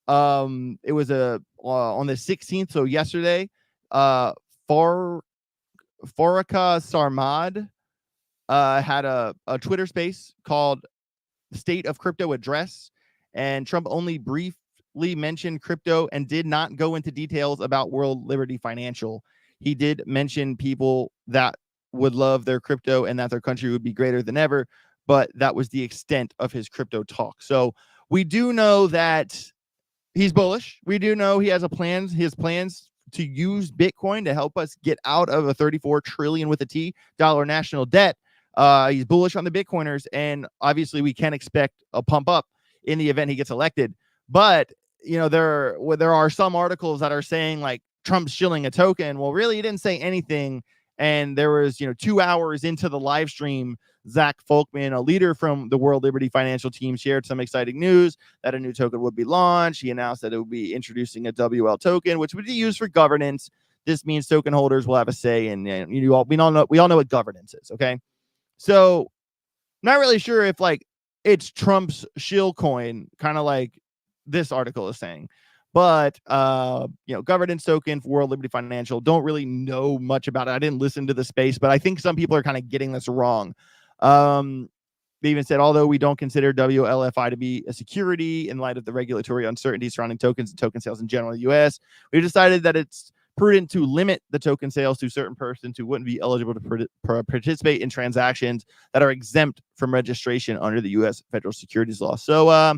It was on the 16th, so yesterday, Faraka Sarmad had a Twitter space called State of Crypto Address, and Trump only briefly mentioned crypto and did not go into details about World Liberty Financial. He did mention people that would love their crypto and that their country would be greater than ever, but that was the extent of his crypto talk. So we do know that he's bullish. We do know he has his plans to use Bitcoin to help us get out of a 34 trillion with a T dollar national debt. He's bullish on the Bitcoiners, and obviously we can expect a pump up in the event he gets elected. But there are some articles that are saying like Trump's shilling a token. Well, really, he didn't say anything. And there was 2 hours into the live stream, Zach Folkman, a leader from the World Liberty Financial team, shared some exciting news that a new token would be launched. He announced that it would be introducing a WL token, which would be used for governance. This means token holders will have a say, and we all know what governance is. Okay, so not really sure if like it's Trump's shill coin, kind of like this article is saying. But governance token for World Liberty Financial, don't really know much about it. I didn't listen to the space, but I think some people are kind of getting this wrong. They even said, although we don't consider WLFI to be a security in light of the regulatory uncertainty surrounding tokens and token sales in general in the U.S., we've decided that it's prudent to limit the token sales to certain persons who wouldn't be eligible to participate in transactions that are exempt from registration under the U.S. federal securities law. So,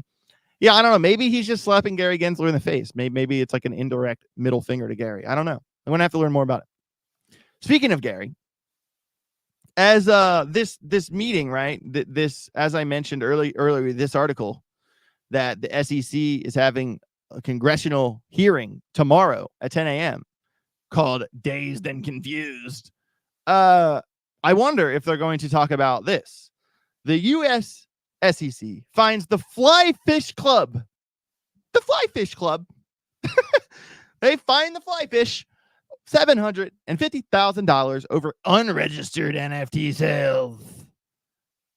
yeah, I don't know. Maybe he's just slapping Gary Gensler in the face. Maybe it's like an indirect middle finger to Gary. I don't know. I'm going to have to learn more about it. Speaking of Gary, as this meeting, right? This, as I mentioned earlier, this article that the SEC is having a congressional hearing tomorrow at 10 a.m. called Dazed and Confused. I wonder if they're going to talk about this. The U.S. SEC finds the Fly Fish Club. The Fly Fish Club. They find the Fly Fish $750,000 over unregistered NFT sales.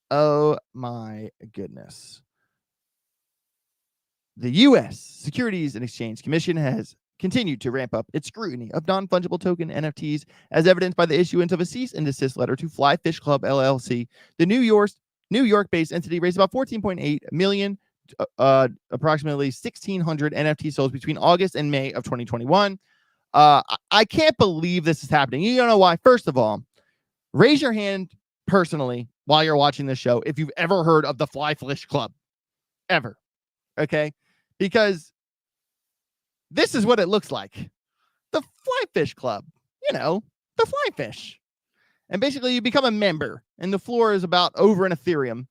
Oh my goodness. The U.S. Securities and Exchange Commission has continued to ramp up its scrutiny of non-fungible token NFTs, as evidenced by the issuance of a cease and desist letter to Fly Fish Club LLC. The New York-based entity raised about $14.8 million, approximately 1,600 NFT sales between August and May of 2021. I can't believe this is happening. You know why? First of all, raise your hand personally while you're watching this show if you've ever heard of the Fly Fish Club. Ever. Okay? Because this is what it looks like. The Fly Fish Club. The fly fish. And basically, you become a member, and the floor is about over an Ethereum.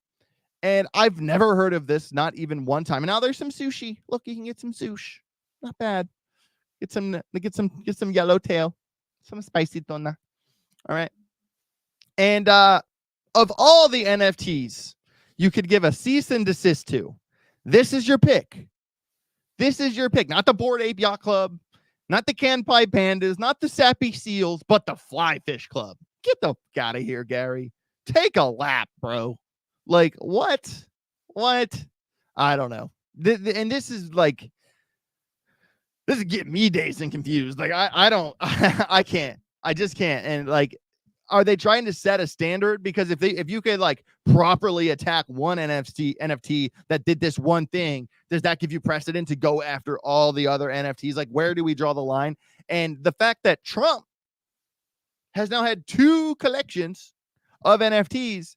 And I've never heard of this, not even one time. And now there's some sushi. Look, you can get some sushi. Not bad. Get some yellowtail, some spicy tuna. All right. And of all the NFTs you could give a cease and desist to, this is your pick. This is your pick. Not the Bored Ape Yacht Club, not the Can Pie Pandas, not the Sappy Seals, but the Fly Fish Club. Get the fuck out of here, Gary. Take a lap, bro. Like, what? I don't know. And this is like, this is getting me dazed and confused. Like, I can't. I just can't. And like, are they trying to set a standard? Because if you could like properly attack one NFT that did this one thing, does that give you precedent to go after all the other NFTs? Like, where do we draw the line? And the fact that Trump has now had 2 collections of NFTs,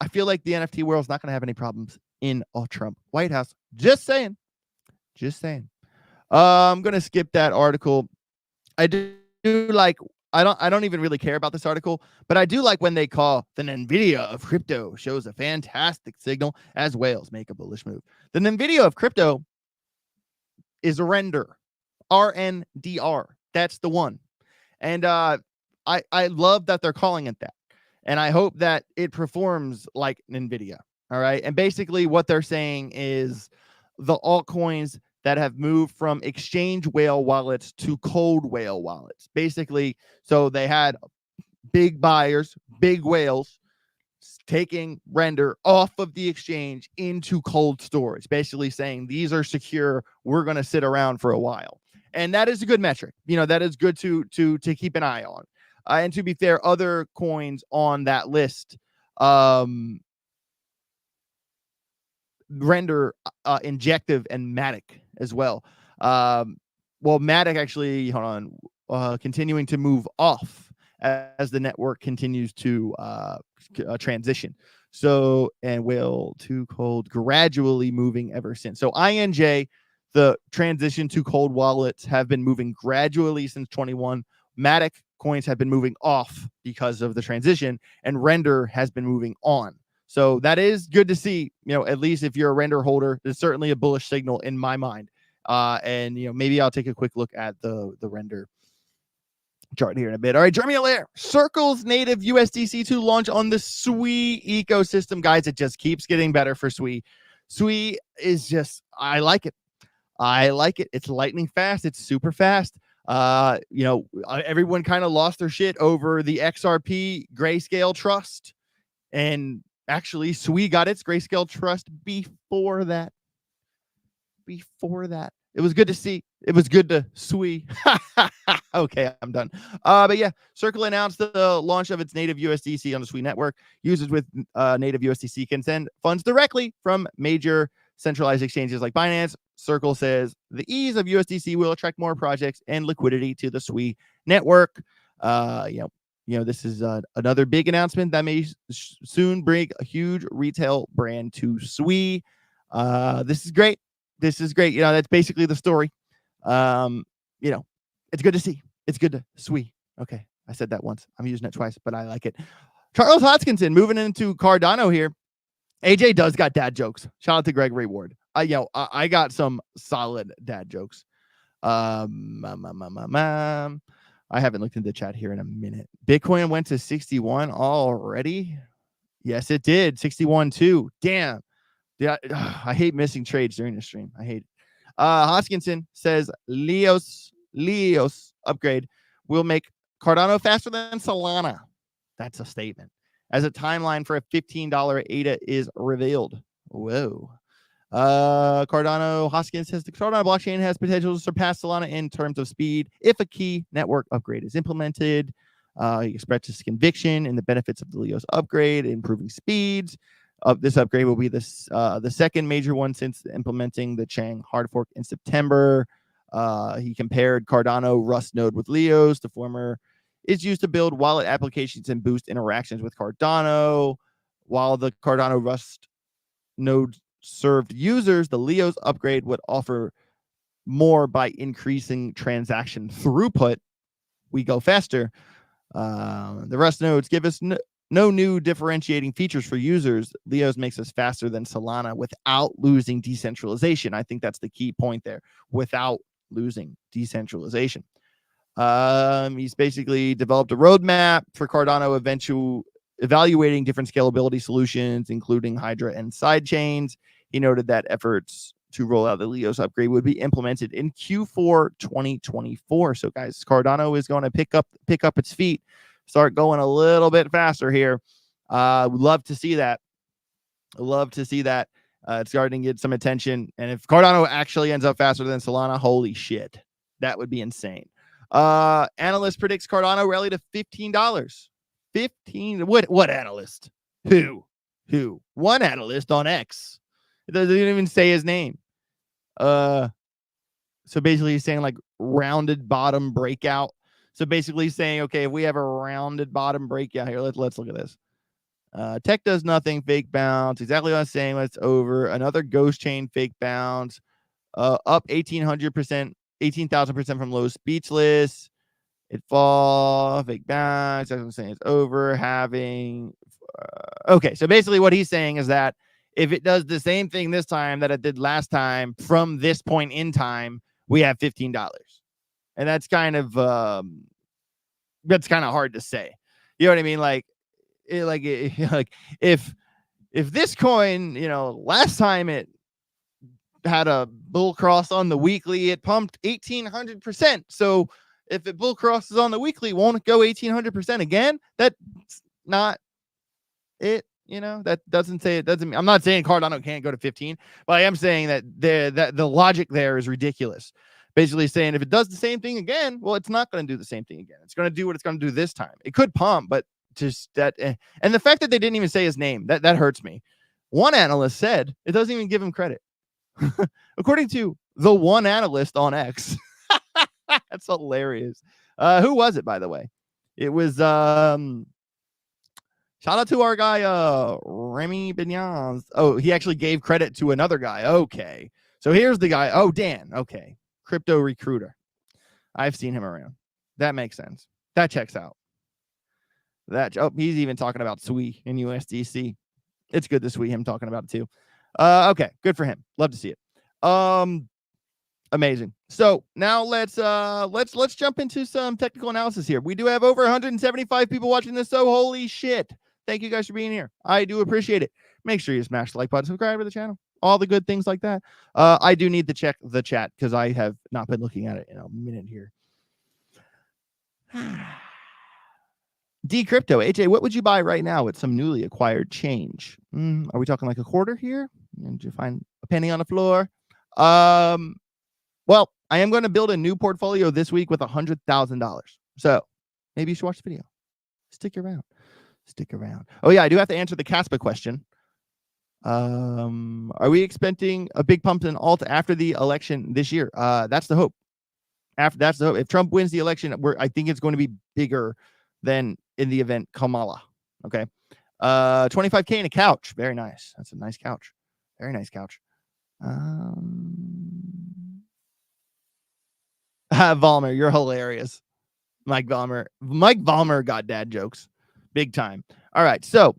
I feel like the NFT world is not going to have any problems in a Trump White House. Just saying. I'm going to skip that article. I do like, I don't even really care about this article, but I do like when they call the NVIDIA of crypto shows a fantastic signal as whales make a bullish move. The NVIDIA of crypto is Render, RNDR. That's the one. And I love that they're calling it that. And I hope that it performs like NVIDIA. All right. And basically what they're saying is the altcoins that have moved from exchange whale wallets to cold whale wallets. Basically, so they had big buyers, big whales, taking Render off of the exchange into cold storage, basically saying these are secure. We're going to sit around for a while. And that is a good metric. That is good to keep an eye on. And to be fair, other coins on that list, Render, Injective, and Matic as well. Matic actually, continuing to move off as the network continues to transition. So, and will too cold, gradually moving ever since. So INJ, the transition to cold wallets have been moving gradually since 21. Matic coins have been moving off because of the transition, and Render has been moving on. So that is good to see. At least if you're a Render holder, it's certainly a bullish signal in my mind. And maybe I'll take a quick look at the Render chart here in a bit. All right, Jeremy Allaire, Circle's native USDC to launch on the SWI ecosystem. Guys, it just keeps getting better for SWI. SWI is just, I like it. It's lightning fast. It's super fast. Everyone kind of lost their shit over the XRP Grayscale Trust. And actually, SWI got its Grayscale Trust before that. It was good to see. It was good to SWI. Okay, I'm done. But yeah, Circle announced the launch of its native USDC on the SWI network. Users with native USDC can send funds directly from major centralized exchanges like Binance. Circle says the ease of USDC will attract more projects and liquidity to the SWI network. This is another big announcement that may soon bring a huge retail brand to SWI. This is great. That's basically the story. It's good to see. It's good to SWI. Okay, I said that once. I'm using it twice, but I like it. Charles Hodgkinson moving into Cardano here. AJ does got dad jokes. Shout out to Gregory Ward. I got some solid dad jokes. I haven't looked into the chat here in a minute. Bitcoin went to 61 already. Yes, it did. 61 too. Damn. Yeah, I hate missing trades during the stream. I hate it. Hoskinson says Leos upgrade will make Cardano faster than Solana. That's a statement. As a timeline for a $15 ADA is revealed. Whoa. Cardano Hoskins says the Cardano blockchain has potential to surpass Solana in terms of speed if a key network upgrade is implemented. He expresses conviction in the benefits of the Leos upgrade, improving speeds. This upgrade will be the second major one since implementing the Chang hard fork in September. He compared Cardano Rust node with Leos. The former is used to build wallet applications and boost interactions with Cardano, while the Cardano Rust node served users. The Leos upgrade would offer more by increasing transaction throughput. We go faster. The Rust nodes give us no new differentiating features for users. Leos makes us faster than Solana without losing decentralization. I think that's the key point there. Without losing decentralization. He's basically developed a roadmap for Cardano evaluating different scalability solutions, including Hydra and sidechains. He noted that efforts to roll out the Leos upgrade would be implemented in Q4 2024. So, guys, Cardano is going to pick up its feet, start going a little bit faster here. Would love to see that. It's starting to get some attention. And if Cardano actually ends up faster than Solana, holy shit, that would be insane. Analyst predicts Cardano rally to $15. 15. What analyst? Who? One analyst on X. It doesn't even say his name. So basically he's saying like rounded bottom breakout. So basically saying, okay, if we have a rounded bottom breakout here, let's look at this. Tech does nothing, fake bounce. Exactly what I'm saying. It's over. Another ghost chain fake bounce. Up 18,000% from low, speechless. It fall, fake bounce. That's what I'm saying. It's over. Okay, so basically what he's saying is that if it does the same thing this time that it did last time from this point in time, we have $15. And that's kind of hard to say. You know what I mean? Like if this coin, last time it had a bull cross on the weekly, it pumped 1,800%. So if it bull crosses on the weekly, won't it go 1,800% again? That's not it. That doesn't say it doesn't. I'm not saying Cardano can't go to 15, but I am saying that the logic there is ridiculous. Basically saying if it does the same thing again, well, it's not going to do the same thing again. It's going to do what it's going to do this time. It could pump, but just that. And the fact that they didn't even say his name, that hurts me. One analyst said it doesn't even give him credit. According to the one analyst on X. That's hilarious. Who was it, by the way? It was Shout out to our guy, Remy Bignons. Oh, he actually gave credit to another guy. Okay. So here's the guy. Oh, Dan. Okay. Crypto Recruiter. I've seen him around. That makes sense. That checks out. He's even talking about SWI and USDC. It's good to SWI him talking about it too. Okay. Good for him. Love to see it. Amazing. So now let's jump into some technical analysis here. We do have over 175 people watching this, so holy shit. Thank you guys for being here. I do appreciate it. Make sure you smash the like button, subscribe to the channel, all the good things like that. I do need to check the chat because I have not been looking at it in a minute here. Decrypto, AJ, what would you buy right now with some newly acquired change? Are we talking like a quarter here? Did you find a penny on the floor? Well, I am going to build a new portfolio this week with $100,000. So maybe you should watch the video. Stick around. Oh yeah, I do have to answer the Caspa question. Are we expecting a big pump in alt after the election this year? That's the hope. That's the hope. If Trump wins the election, I think it's going to be bigger than in the event Kamala. Okay. 25K in a couch. Very nice. That's a nice couch. Very nice couch. Vollmer, you're hilarious. Mike Vollmer got dad jokes. Big time. All right. So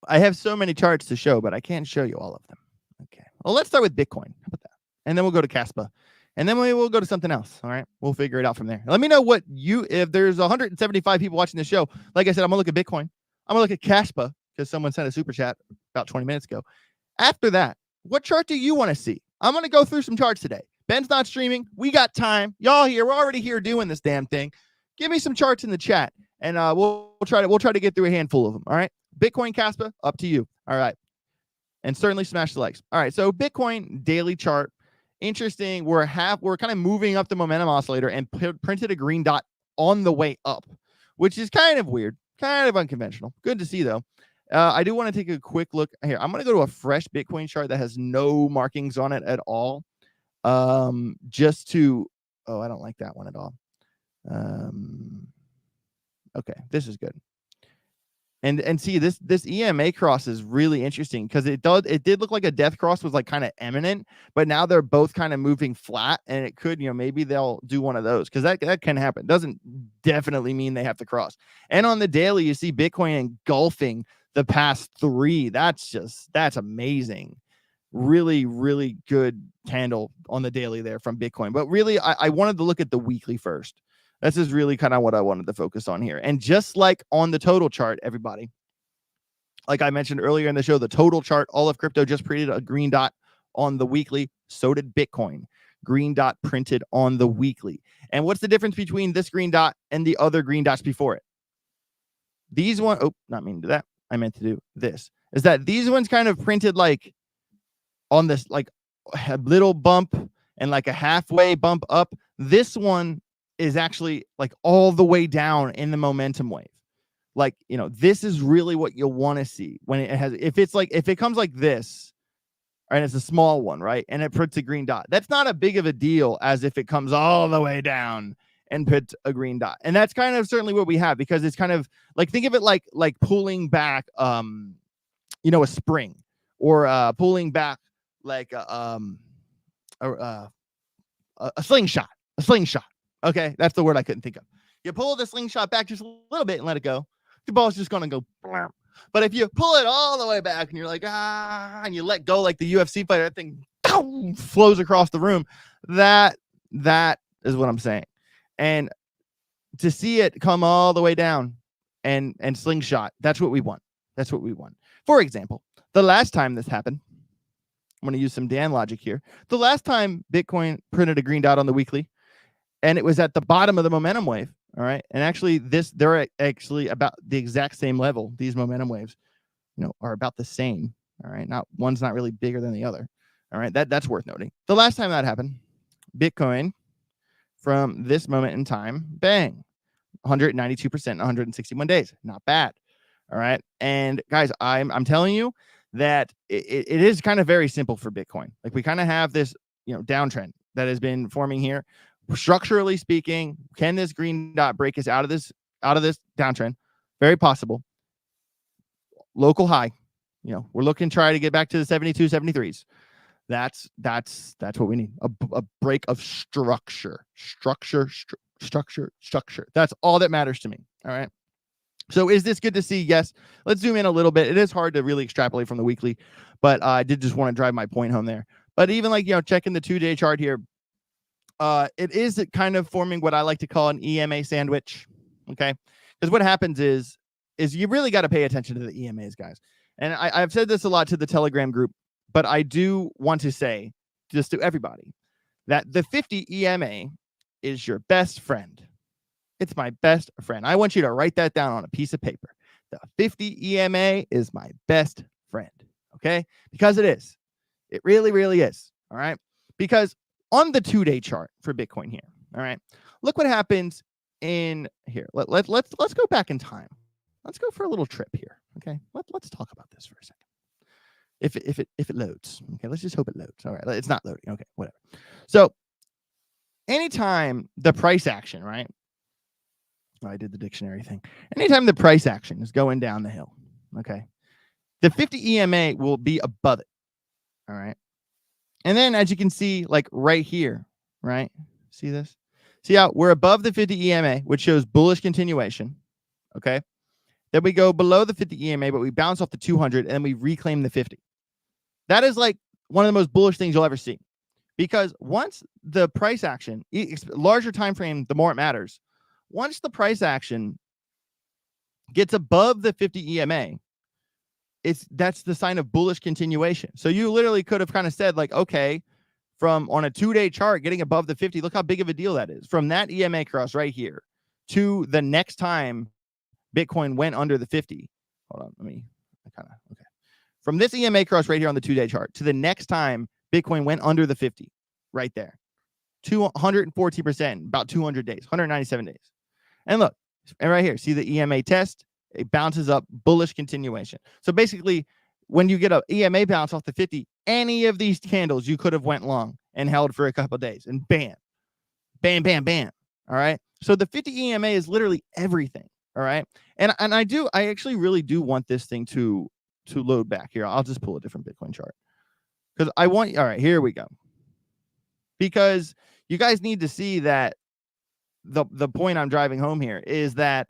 I have so many charts to show, but I can't show you all of them. Okay. Well, let's start with Bitcoin. How about that? And then we'll go to Caspa. And then we'll go to something else. All right. We'll figure it out from there. Let me know if there's 175 people watching the show. Like I said, I'm going to look at Bitcoin. I'm going to look at Caspa because someone sent a super chat about 20 minutes ago. After that, what chart do you want to see? I'm going to go through some charts today. Ben's not streaming. We got time. Y'all here. We're already here doing this damn thing. Give me some charts in the chat, and we'll try to get through a handful of them. All right. Bitcoin, Caspa, up to you. All right. And certainly smash the likes. All right. So Bitcoin daily chart. Interesting. We're kind of moving up the momentum oscillator and printed a green dot on the way up, which is kind of weird, kind of unconventional. Good to see though. I do want to take a quick look here. I'm going to go to a fresh Bitcoin chart that has no markings on it at all. Just to, I don't like that one at all. Okay, this is good. And see, this EMA cross is really interesting because it did look like a death cross was like kind of imminent, but now they're both kind of moving flat, and it could, maybe they'll do one of those because that can happen. Doesn't definitely mean they have to cross. And on the daily, you see Bitcoin engulfing the past three. That's amazing. Really, really good candle on the daily there from Bitcoin. But really, I wanted to look at the weekly first. This is really kind of what I wanted to focus on here. And just like on the total chart, everybody, like I mentioned earlier in the show, the total chart, all of crypto just printed a green dot on the weekly. So did Bitcoin. Green dot printed on the weekly. And what's the difference between this green dot and the other green dots before it? These one, not meaning to do that. I meant to do this. Is that these ones kind of printed like on this, like a little bump and like a halfway bump up. This one is actually like all the way down in the momentum wave. Like, this is really what you'll want to see when if it comes like this, and it's a small one, right? And it puts a green dot. That's not a big of a deal as if it comes all the way down and puts a green dot. And that's kind of certainly what we have, because it's kind of like, think of it like pulling back, a spring, or pulling back like a slingshot, Okay, that's the word I couldn't think of. You pull the slingshot back just a little bit and let it go. The ball's just going to go. But if you pull it all the way back and you're like, and you let go like the UFC fighter, that thing flows across the room. That is what I'm saying. And to see it come all the way down and slingshot, that's what we want. That's what we want. For example, the last time this happened, I'm going to use some Dan logic here. The last time Bitcoin printed a green dot on the weekly, and it was at the bottom of the momentum wave. All right. And actually they're actually about the exact same level. These momentum waves, are about the same. All right. One's not really bigger than the other. All right. That's worth noting. The last time that happened, Bitcoin from this moment in time, bang, 192% in 161 days. Not bad. All right. And guys, I'm telling you that it is kind of very simple for Bitcoin. Like, we kind of have this, downtrend that has been forming here. Structurally speaking, can this green dot break us out of this downtrend? Very possible. local high. We're looking to try to get back to the 72, 73s. That's what we need. A break of structure. That's all that matters to me. All right. So is this good to see? Yes. Let's zoom in a little bit. It is hard to really extrapolate from the weekly, but I did just want to drive my point home there. But even checking the 2-day chart here, it is kind of forming what I like to call an EMA sandwich. Okay. Because what happens is you really got to pay attention to the EMAs, guys. And I've said this a lot to the Telegram group, but I do want to say just to everybody that the 50 EMA is your best friend. It's my best friend. I want you to write that down on a piece of paper. The 50 EMA is my best friend. Okay? Because it is. It really, really is. All right? Because on the 2-day chart for Bitcoin here, all right, look what happens in here. Let's go back in time. Let's go for a little trip here. Okay? Let's talk about this for a second. If it loads. Okay, let's just hope it loads. All right, it's not loading. Okay, whatever. So anytime the price action, right? Oh, I did the dictionary thing. Anytime the price action is going down the hill, okay, the 50 EMA will be above it. All right. And then as you can see, like right here, right? See this? See how we're above the 50 EMA, which shows bullish continuation. Okay. Then we go below the 50 EMA, but we bounce off the 200 and then we reclaim the 50. That is like one of the most bullish things you'll ever see, because once the price action, larger time frame, the more it matters. Once the price action gets above the 50 EMA, that's the sign of bullish continuation. So you literally could have kind of said like, okay, from on a 2-day chart, getting above the 50, look how big of a deal that is. From that EMA cross right here to the next time Bitcoin went under the 50. Hold on, okay. From this EMA cross right here on the 2-day chart to the next time Bitcoin went under the 50, right there, 240%, about 200 days, 197 days. And look, and right here, see the EMA test, it bounces up, bullish continuation. So basically, when you get a EMA bounce off the 50, any of these candles you could have went long and held for a couple of days, and bam, bam, bam, bam. All right. So the 50 EMA is literally everything. All right. And I actually really do want this thing to load back here. I'll just pull a different Bitcoin chart because all right, here we go. Because you guys need to see that the point I'm driving home here is that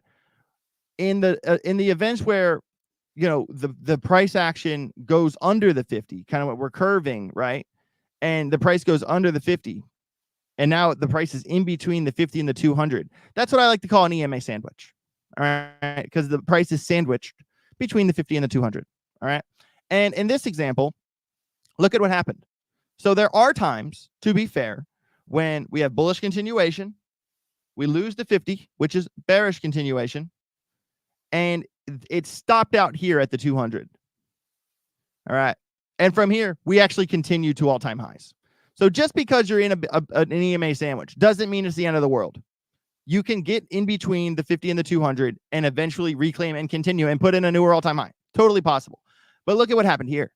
in the events where, the price action goes under the 50, kind of what we're curving, right? And the price goes under the 50. And now the price is in between the 50 and the 200. That's what I like to call an EMA sandwich. All right. Because the price is sandwiched between the 50 and the 200. All right. And in this example, look at what happened. So there are times, to be fair, when we have bullish continuation, we lose the 50, which is bearish continuation, and it stopped out here at the 200. All right. And from here, we actually continue to all-time highs. So just because you're in an EMA sandwich doesn't mean it's the end of the world. You can get in between the 50 and the 200 and eventually reclaim and continue and put in a newer all-time high. Totally possible. But look at what happened here.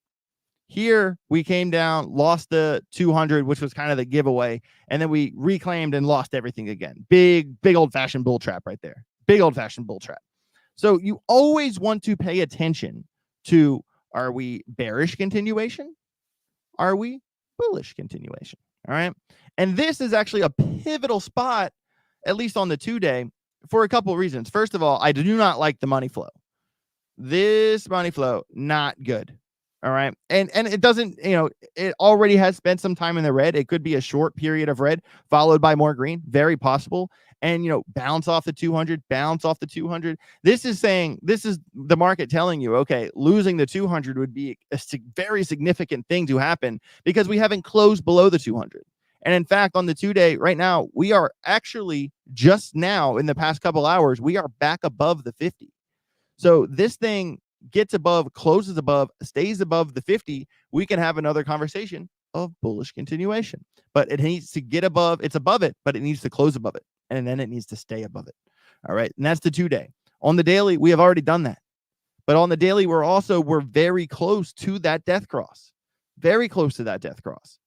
Here, we came down, lost the 200, which was kind of the giveaway, and then we reclaimed and lost everything again. Big old-fashioned bull trap right there. Big old-fashioned bull trap. So you always want to pay attention to, are we bearish continuation? Are we bullish continuation? All right. And this is actually a pivotal spot, at least on the 2-day, for a couple of reasons. First of all, I do not like the money flow. This money flow, not good. All right. And it doesn't, it already has spent some time in the red. It could be a short period of red followed by more green. Very possible. And, bounce off the 200, bounce off the 200. This is the market telling you, okay, losing the 200 would be a very significant thing to happen because we haven't closed below the 200. And in fact, on the 2-day right now, we are actually just now in the past couple hours, we are back above the 50. So this thing gets above, closes above, stays above the 50, we can have another conversation of bullish continuation. But it needs to get above, it's above it, but it needs to close above it. And then it needs to stay above it. All right. And that's the 2-day. On the daily, we have already done that. But on the daily, we're very close to that death cross. Very close to that death cross.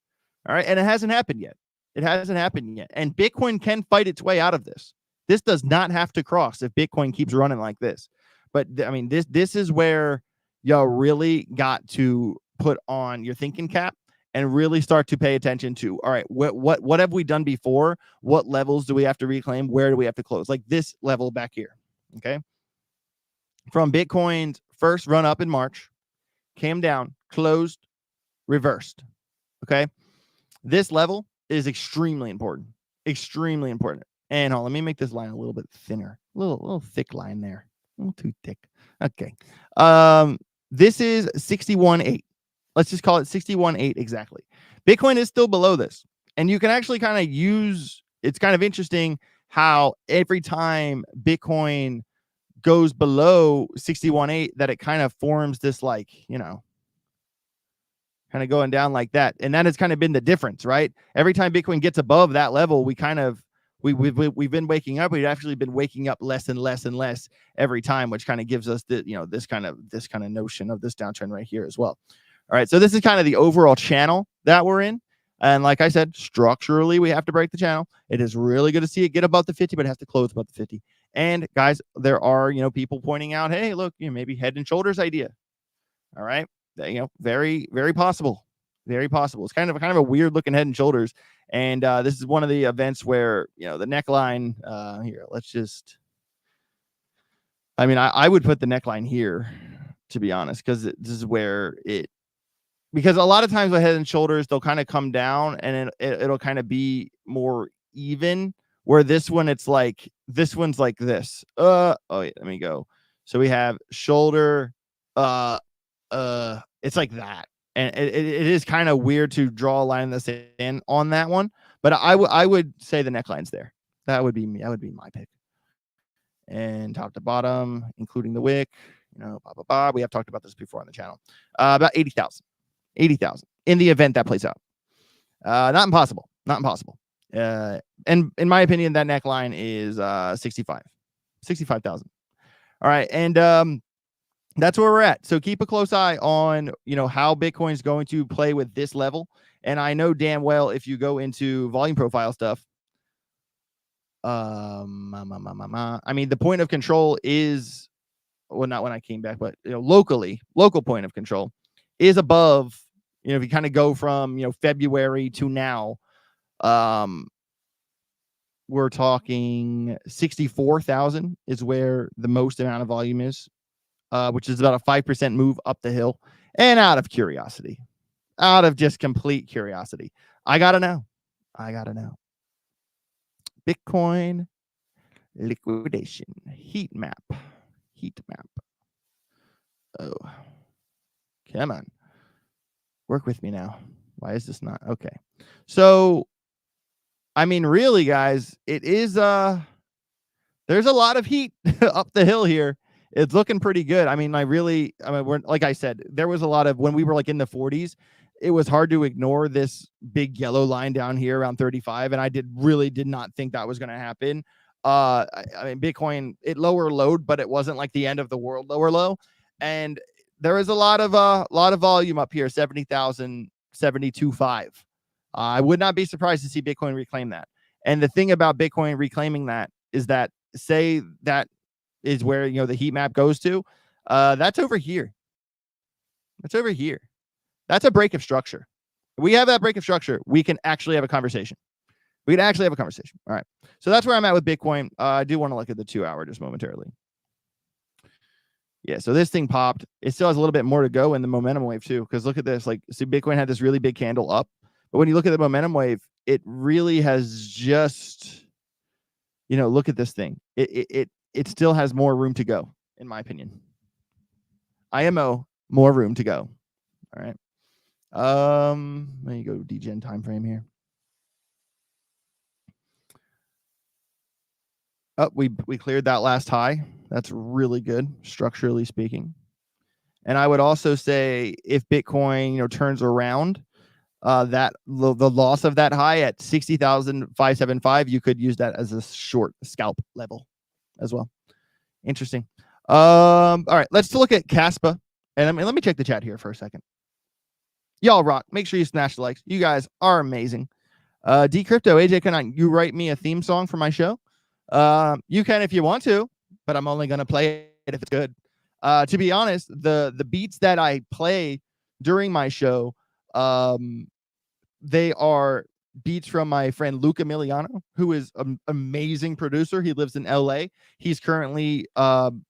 All right. And it hasn't happened yet. It hasn't happened yet. And Bitcoin can fight its way out of this. This does not have to cross if Bitcoin keeps running like this. But I mean, this is where, y'all really got to put on your thinking cap and really start to pay attention to, all right, what have we done before? What levels do we have to reclaim? Where do we have to close? Like this level back here. Okay. From Bitcoin's first run up in March, came down, closed, reversed. Okay. This level is extremely important. Extremely important. And let me make this line a little bit thinner. A little thick line there. A little too thick. Okay. This is 61.8. Let's just call it 61.8 exactly. Bitcoin is still below this. And you can actually kind of use, it's kind of interesting how every time Bitcoin goes below 61.8 that it kind of forms this, like, you know, kind of going down like that. And that has kind of been the difference, right? Every time Bitcoin gets above that level, we kind of, we've been waking up. We've actually been waking up less and less and less every time, which kind of gives us the, you know, this kind of notion of this downtrend right here as well. All right. So this is kind of the overall channel that we're in. And like I said, structurally, we have to break the channel. It is really good to see it get above the 50, but it has to close above the 50. And guys, there are, you know, people pointing out, hey, look, you know, maybe head and shoulders idea. All right. You know, very, very possible. Very possible. It's kind of a weird looking head and shoulders. And this is one of the events where, you know, the neckline here, let's just, I mean, I would put the neckline here, to be honest, because this is where it, because a lot of times with head and shoulders, they'll kind of come down and it'll kind of be more even, where this one, it's like, this one's like this. Oh, yeah, let me go. So we have shoulder, it's like that. And it is kind of weird to draw a line in the sand on that one, but I would say the neckline's there. That would be me. That would be my pick. And top to bottom, including the wick, you know, blah, blah, blah. We have talked about this before on the channel. About 80,000 in the event that plays out. Not impossible. Not impossible. And in my opinion, that neckline is 65,000. All right. And that's where we're at. So keep a close eye on, you know, how Bitcoin's going to play with this level. And I know damn well if you go into volume profile stuff, I mean, the point of control is, well, not when I came back, but, you know, local point of control is above, you know, if you kind of go from, you know, February to now, we're talking 64,000 is where the most amount of volume is, which is about a 5% move up the hill. And out of curiosity, out of just complete curiosity, I gotta know. Bitcoin liquidation heat map. Oh, come on. Work with me now. Why is this not? Okay. So, I mean, really, guys, it is, there's a lot of heat up the hill here. It's looking pretty good. I mean, we're, like I said, there was a lot of, when we were like in the 40s, it was hard to ignore this big yellow line down here around 35. And I really did not think that was going to happen. I mean, Bitcoin, it lower load, but it wasn't like the end of the world lower low. And there is a lot of volume up here, 70,000, 72.5. I would not be surprised to see Bitcoin reclaim that. And the thing about Bitcoin reclaiming that is that, say that is where, you know, the heat map goes to, that's over here. That's a break of structure. If we have that break of structure, we can actually have a conversation. All right. So that's where I'm at with Bitcoin. I do want to look at the 2 hour just momentarily. Yeah. So this thing popped. It still has a little bit more to go in the momentum wave too. Because look at this. Like, see, Bitcoin had this really big candle up, but when you look at the momentum wave, it really has just, you know, look at this thing. It still has more room to go, in my opinion. IMO, more room to go. All right. Let me go degen time frame here. Oh, we cleared that last high. That's really good, structurally speaking. And I would also say if Bitcoin, you know, turns around, that the loss of that high at 60,575, you could use that as a short scalp level as well. Interesting. All right, let's look at Caspa. And I mean, let me check the chat here for a second. Y'all rock. Make sure you smash the likes. You guys are amazing. Decrypto, AJ, can you write me a theme song for my show? You can if you want to, but I'm only going to play it if it's good. To be honest, the beats that I play during my show, they are beats from my friend Luke Emiliano, who is an amazing producer. He lives in LA. He's currently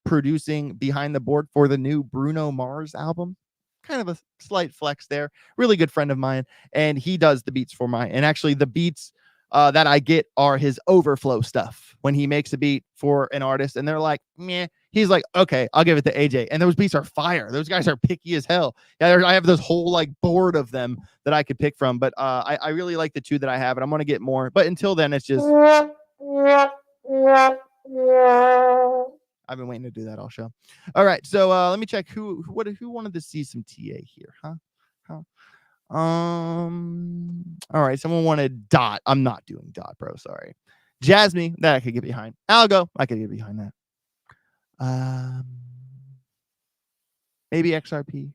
producing behind the board for the new Bruno Mars album. Kind of a slight flex there. Really good friend of mine, and he does the beats for mine. And actually, the beats that I get are his overflow stuff when he makes a beat for an artist, and they're like, meh. He's like, okay, I'll give it to AJ. And those beats are fire. Those guys are picky as hell. Yeah, I have this whole like board of them that I could pick from, but I really like the two that I have, and I'm gonna get more. But until then, it's just I've been waiting to do that all show. All right, so let me check who wanted to see some TA here, huh? All right, someone wanted Dot. I'm not doing Dot, bro. Sorry. Jasmine, that I could get behind. Algo, I could get behind that. Maybe XRP.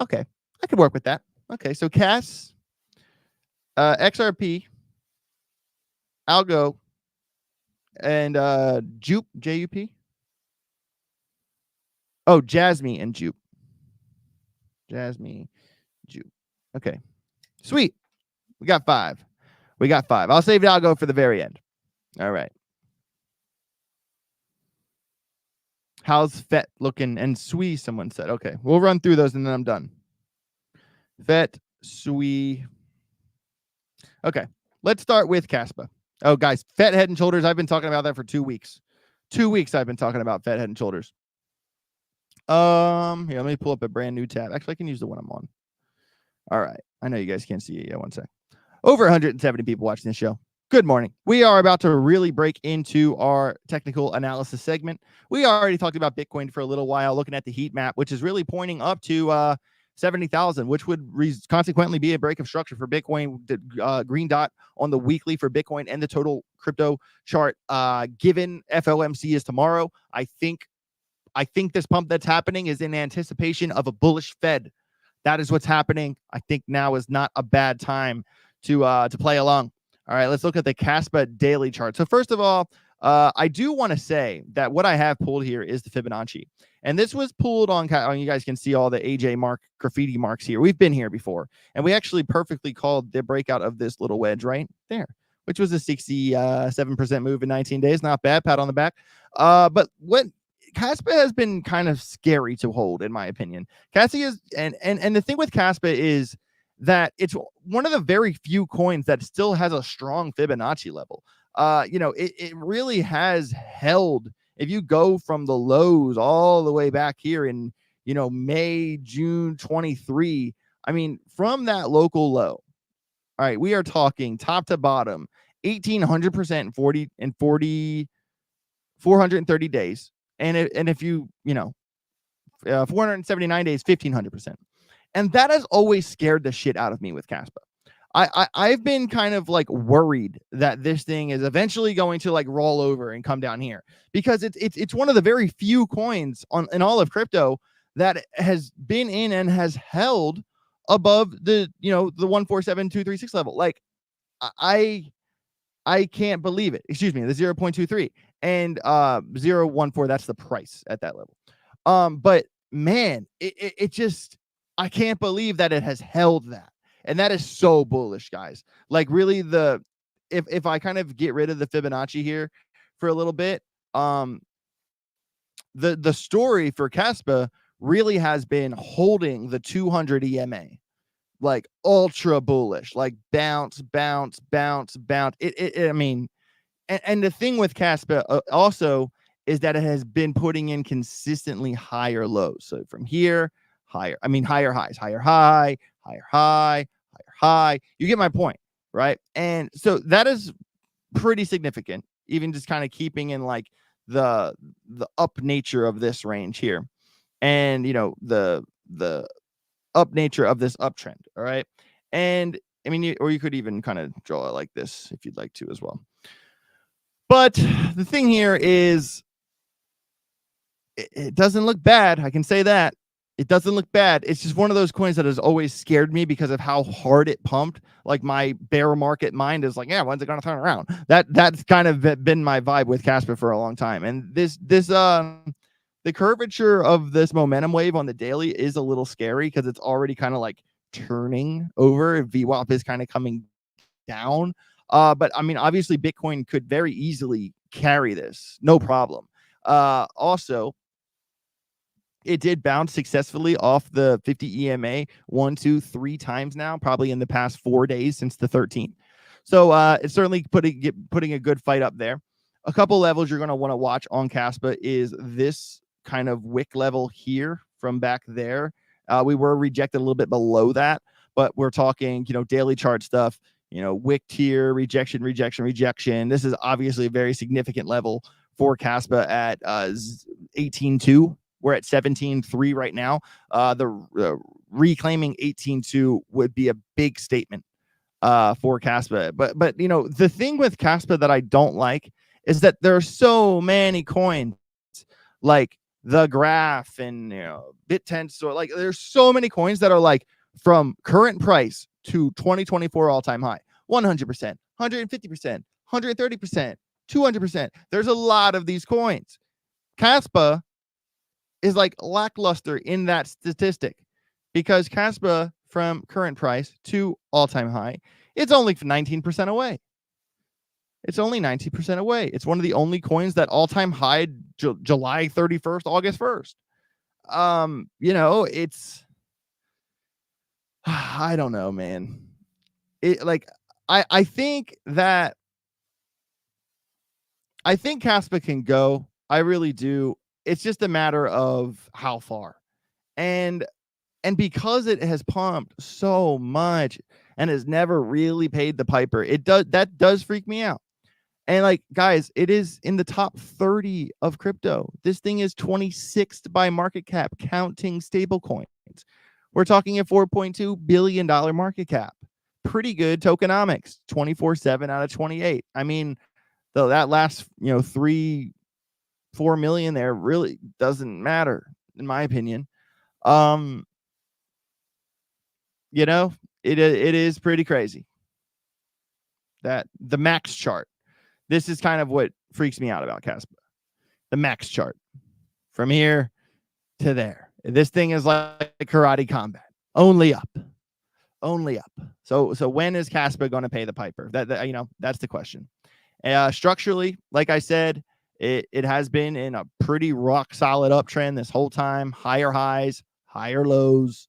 Okay, I could work with that. Okay, so Cass, XRP, Algo, and Jupe, JUP. Oh, Jasmine and Jupe. Jasmine, Jupe. Okay, sweet. We got 5. I'll save Algo for the very end. All right. How's Fet looking? And Sui, someone said. Okay, we'll run through those and then I'm done. Fet, Sui. Okay, let's start with Caspa. Oh, guys, Fet Head and Shoulders. I've been talking about that for 2 weeks. 2 weeks I've been talking about Fet Head and Shoulders. Here, let me pull up a brand new tab. Actually, I can use the one I'm on. All right. I know you guys can't see it yet. One sec. Over 170 people watching this show. Good morning. We are about to really break into our technical analysis segment. We already talked about Bitcoin for a little while, looking at the heat map, which is really pointing up to 70,000, which would consequently be a break of structure for Bitcoin. The green dot on the weekly for Bitcoin and the total crypto chart. Given FOMC is tomorrow, I think this pump that's happening is in anticipation of a bullish Fed. That is what's happening. I think now is not a bad time to play along. All right, let's look at the Caspa daily chart. So first of all, I do want to say that what I have pulled here is the Fibonacci. And this was pulled on, you guys can see all the AJ mark graffiti marks here. We've been here before. And we actually perfectly called the breakout of this little wedge right there, which was a 67% move in 19 days. Not bad, pat on the back. But what Caspa has been kind of scary to hold, in my opinion. Cassie is, and the thing with Caspa is that it's one of the very few coins that still has a strong Fibonacci level. It really has held. If you go from the lows all the way back here in, May, June 23, I mean, from that local low, all right, we are talking top to bottom, 1,800% in 430 days. And if you 479 days, 1,500%. And that has always scared the shit out of me with Caspa. I've been kind of like worried that this thing is eventually going to like roll over and come down here, because it's one of the very few coins in all of crypto that has been in and has held above the 147,236 level. Like I can't believe it. Excuse me, the 0.23 and 0.14. That's the price at that level. But man, it just, I can't believe that it has held that. And that is so bullish, guys. Like really if I kind of get rid of the Fibonacci here for a little bit, the story for Caspa really has been holding the 200 EMA, like ultra bullish, like bounce. I mean, and the thing with Caspa also is that it has been putting in consistently higher lows. So from here, higher highs, higher high, higher high, higher high. You get my point, right? And so that is pretty significant, even just kind of keeping in like the up nature of this range here, and the up nature of this uptrend. All right, and I mean, or you could even kind of draw it like this if you'd like to as well. But the thing here is, it doesn't look bad. I can say that. It doesn't look bad. It's just one of those coins that has always scared me because of how hard it pumped. Like my bear market mind is like, yeah, when's it gonna turn around? That's kind of been my vibe with Casper for a long time. And the curvature of this momentum wave on the daily is a little scary because it's already kind of like turning over. VWAP is kind of coming down. But I mean, obviously, Bitcoin could very easily carry this, no problem. Also, it did bounce successfully off the 50 EMA 1, 2, 3 times now, probably in the past 4 days since the 13th. So it's certainly putting a good fight up there. A couple levels you're going to want to watch on Caspa is this kind of wick level here from back there. We were rejected a little bit below that, but we're talking, daily chart stuff, wick tier, rejection. This is obviously a very significant level for Caspa at 18.2. We're at 17.3 right now. The reclaiming 18.2 would be a big statement for Caspa. But the thing with Caspa that I don't like is that there are so many coins like the Graph and BitTensor. Like there's so many coins that are like from current price to 2024 all-time high. 100%, 150%, 130%, 200%. There's a lot of these coins. Caspa is like lackluster in that statistic because Caspa from current price to all-time high, it's only 19% away. It's only 19% away. It's one of the only coins that all-time high July 31st, August 1st. It's I don't know, man. I think Caspa can go. I really do. It's just a matter of how far. And because it has pumped so much and has never really paid the piper, that does freak me out. And like, guys, it is in the top 30 of crypto. This thing is 26th by market cap, counting stable coins. We're talking a $4.2 billion market cap. Pretty good tokenomics, 24/7 out of 28. I mean, though that last, 3-4 million there really doesn't matter, in my opinion. It is pretty crazy that the max chart. This is kind of what freaks me out about Caspa. The max chart from here to there. This thing is like karate combat, only up. So when is Caspa going to pay the piper? That's the question. Structurally, like I said, it has been in a pretty rock solid uptrend this whole time. Higher highs, higher lows.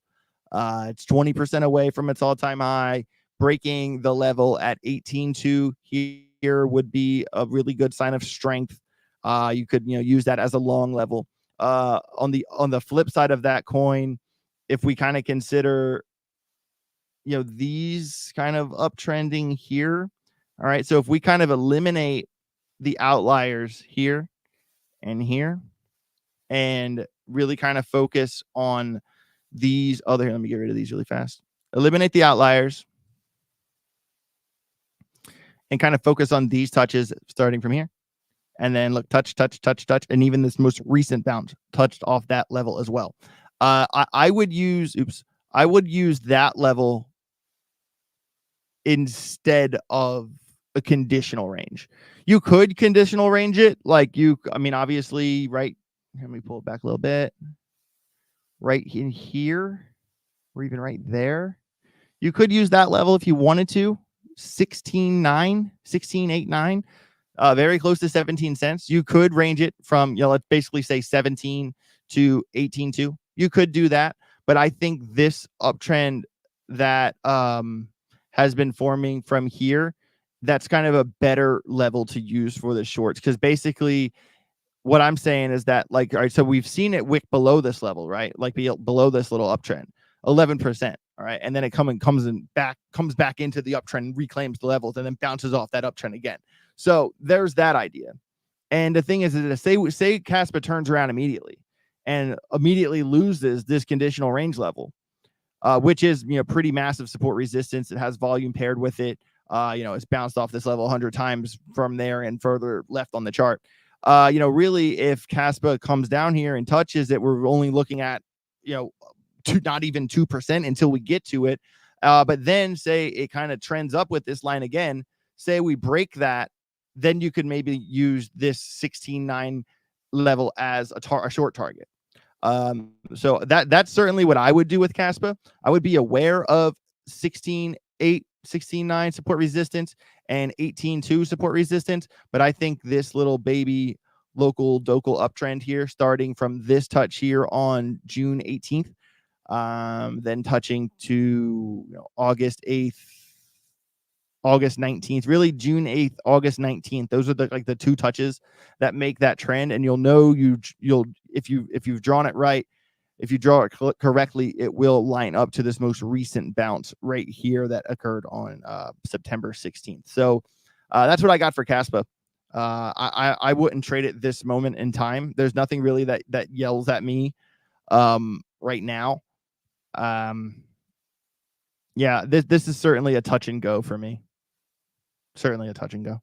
It's 20% away from its all-time high. Breaking the level at 18.2 here would be a really good sign of strength. You could use that as a long level. On the flip side of that coin, if we kind of consider these kind of uptrending here, all right, so if we kind of eliminate the outliers here and here and really kind of focus on these other, let me get rid of these really fast. Eliminate the outliers and kind of focus on these touches starting from here. And then look, touch. And even this most recent bounce touched off that level as well. I would use that level instead of a conditional range. You could conditional range it obviously, right? Let me pull it back a little bit. Right in here, or even right there. You could use that level if you wanted to. 16.89, very close to 17 cents. You could range it from, let's basically say 17 to 18.2. You could do that, but I think this uptrend that has been forming from here, that's kind of a better level to use for the shorts, because basically what I'm saying is that, all right, so we've seen it wick below this level, right? Like below this little uptrend, 11%. All right. And then it comes back into the uptrend, reclaims the levels, and then bounces off that uptrend again. So there's that idea. And the thing is that say Caspa turns around immediately and immediately loses this conditional range level, which is, pretty massive support resistance. It has volume paired with it. It's bounced off this level 100 times from there and further left on the chart. Really, if Caspa comes down here and touches it, we're only looking at to not even 2% until we get to it. But then say it kind of trends up with this line again, say we break that, then you could maybe use this 16.9 level as a short target. So that's certainly what I would do with Caspa. I would be aware of 16.8, 16.9 support resistance and 18.2 support resistance. But I think this little baby local docal uptrend here, starting from this touch here on June 18th, then touching to August 8th, August 19th, really June 8th, August 19th. Those are the two touches that make that trend. And you'll know if you've drawn it right, if you draw it correctly, it will line up to this most recent bounce right here that occurred on September 16th. So that's what I got for Caspa. I wouldn't trade it this moment in time. There's nothing really that yells at me right now. Yeah, this is certainly a touch and go for me. Certainly a touch and go.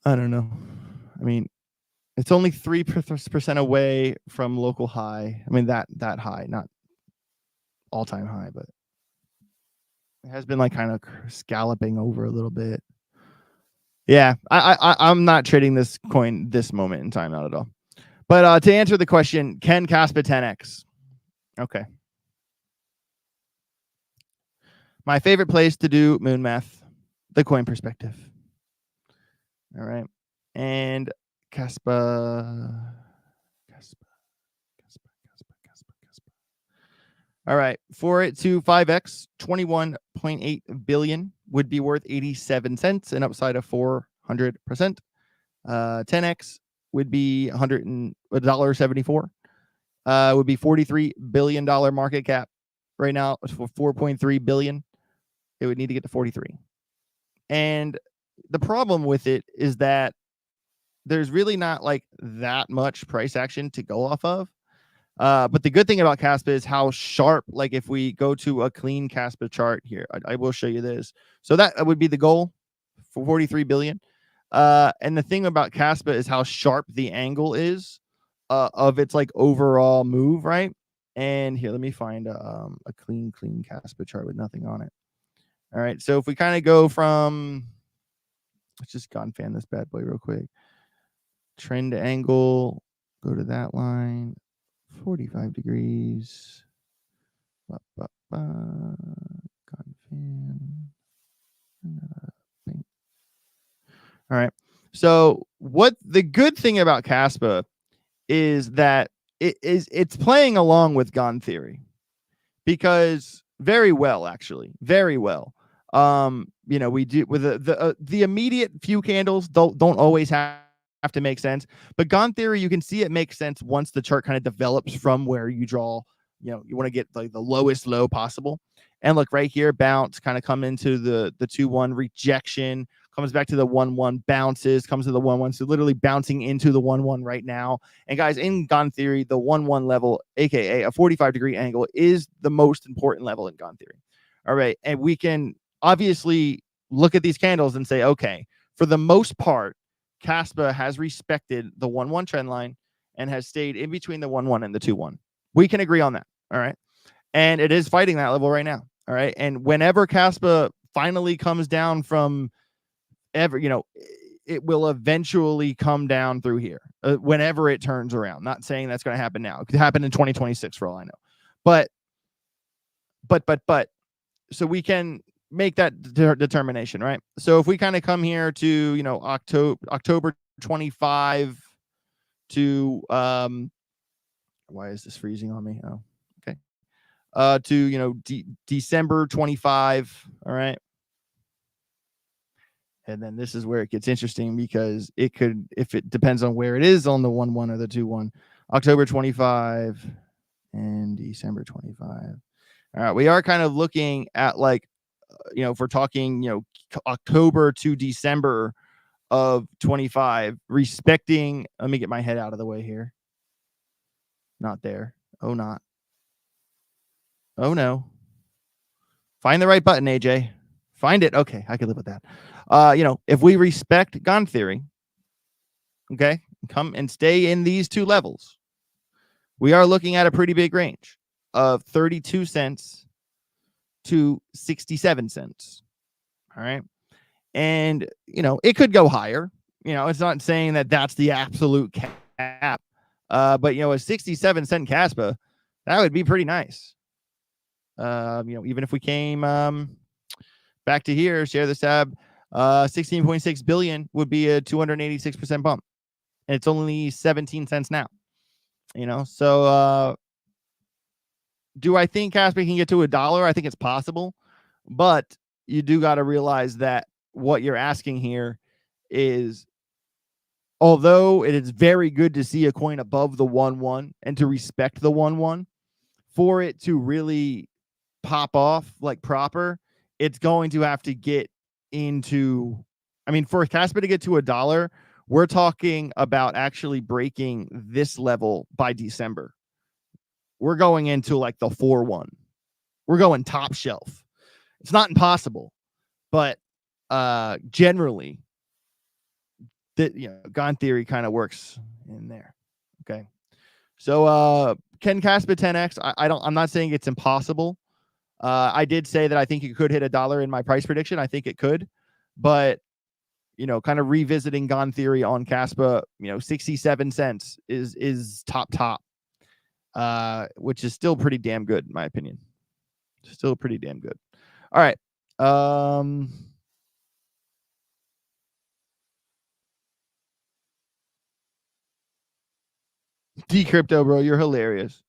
I don't know. I mean, it's only 3% away from local high. I mean, that high, not all-time high, but it has been kind of scalloping over a little bit. Yeah, I'm not trading this coin this moment in time, not at all. But to answer the question, can Caspa 10x? Okay. My favorite place to do moon math, the coin perspective. All right. And Caspa. All right. For it to 5x, 21.8 billion would be worth 87 cents, an upside of 400%. 10x would be $100.74. Would be $43 billion market cap. Right now, it's for 4.3 billion. It would need to get to 43. And the problem with it is that there's really not that much price action to go off of. But the good thing about Caspa is how sharp, if we go to a clean Caspa chart here, I will show you this. So that would be the goal for 43 billion. And the thing about Caspa is how sharp the angle is of its overall move, right? And here, let me find a clean Caspa chart with nothing on it. All right. So if we kind of go from, let's just fan this bad boy real quick. Trend angle, go to that line, 45 degrees. Fan. All right. So what the good thing about Caspa is that it's playing along with Gone Theory, because very well, actually, very well. We do with the immediate few candles don't always have to make sense, but Gone Theory, you can see it makes sense once the chart kind of develops from where you draw. You want to get the lowest low possible. And look right here, bounce, kind of come into the 2-1 rejection, comes back to the 1-1, bounces, comes to the 1-1. So literally bouncing into the 1-1 right now. And guys, in Gone Theory, the 1-1 level, aka a 45-degree angle, is the most important level in Gone Theory. All right. And we can obviously look at these candles and say, okay, for the most part, Caspa has respected the 1-1 trend line and has stayed in between the 1-1 and the 2-1. We can agree on that. All right. And it is fighting that level right now. All right. And whenever Caspa finally comes down from it will eventually come down through here whenever it turns around. Not saying that's going to happen now. It could happen in 2026 for all I know. But so we can make that determination, right? So if we kind of come here to, October 25 to, why is this freezing on me? Oh, okay. To, December 25. All right. And then this is where it gets interesting, because it could, if it depends on where it is on the 1-1 or the 2-1, October 25 and December 25. All right. We are kind of looking at if we're talking, October to December of 25, respecting, let me get my head out of the way here. Not there. Oh, not. Oh, no. Find the right button, AJ. Find it. Okay. I can live with that. If we respect Gone Theory, okay, come and stay in these two levels, we are looking at a pretty big range of 32 cents to 67 cents. All right. And, it could go higher. It's not saying that that's the absolute cap. But, a 67-cent Caspa, that would be pretty nice. Even if we came back to here, share this tab, 16.6 billion would be a 286% bump. And it's only 17 cents now. So do I think Caspa can get to $1? I think it's possible. But you do got to realize that what you're asking here is, although it is very good to see a coin above the 1-1 and to respect the 1-1, for it to really pop off like proper, it's going to have to get into, for Caspa to get to $1, we're talking about actually breaking this level by December. We're going into like the 4-1. We're going top shelf. It's not impossible, but generally, Gone theory kind of works in there. Okay, so can Caspa 10x? I'm not saying it's impossible. I did say that I think it could hit $1 in my price prediction. I think it could, but kind of revisiting Gone theory on Caspa, 67 cents is top, which is still pretty damn good in my opinion. Still pretty damn good. All right. Decrypto, bro, you're hilarious.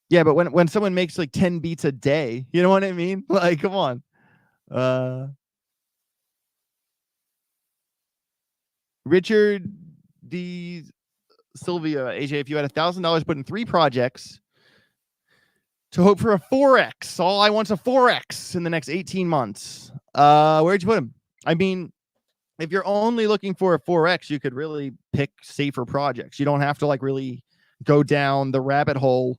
Yeah, but when someone makes like 10 beats a day, you know what I mean? Like, come on. Richard D. Sylvia, AJ, if you had $1,000 put in 3 projects to hope for a 4x, all I want's a 4x in the next 18 months. Where'd you put them? If you're only looking for a 4x, you could really pick safer projects. You don't have to like really go down the rabbit hole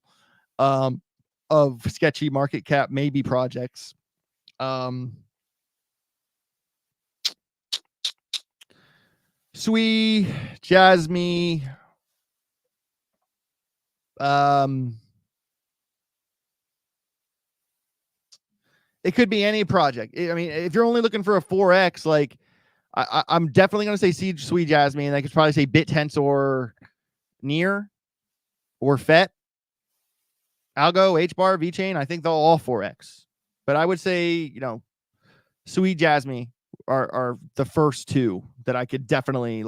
of sketchy market cap maybe projects. Sweet Jasmine. It could be any project. If you're only looking for a 4x, like I'm definitely going to say Sweet Jasmine. I could probably say BitTensor, Near, or FET, Algo, HBAR, VChain. I think they'll all 4x. But I would say, Sweet Jasmine are the first 2 that I could definitely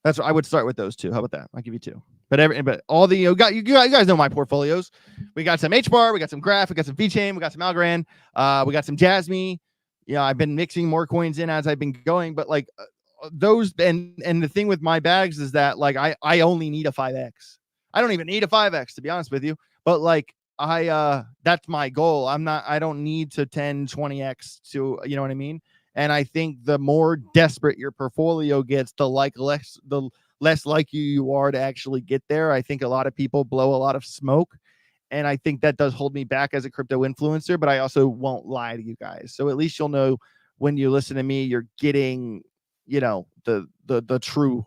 that's what I would start with, those 2. How about that? I'll give you 2. But all the you guys know my portfolios. We got some HBAR, we got some Graph, we got some VChain, we got some Algorand, we got some Jasmine. I've been mixing more coins in as I've been going, but like those and the thing with my bags is that like I only need a 5x. I don't even need a 5x to be honest with you, but like that's my goal. I don't need to 10, 20x to, you know what I mean? And I think the more desperate your portfolio gets, the less likely you are to actually get there. I think a lot of people blow a lot of smoke, and I think that does hold me back as a crypto influencer, but I also won't lie to you guys. So at least you'll know when you listen to me, you're getting, the true,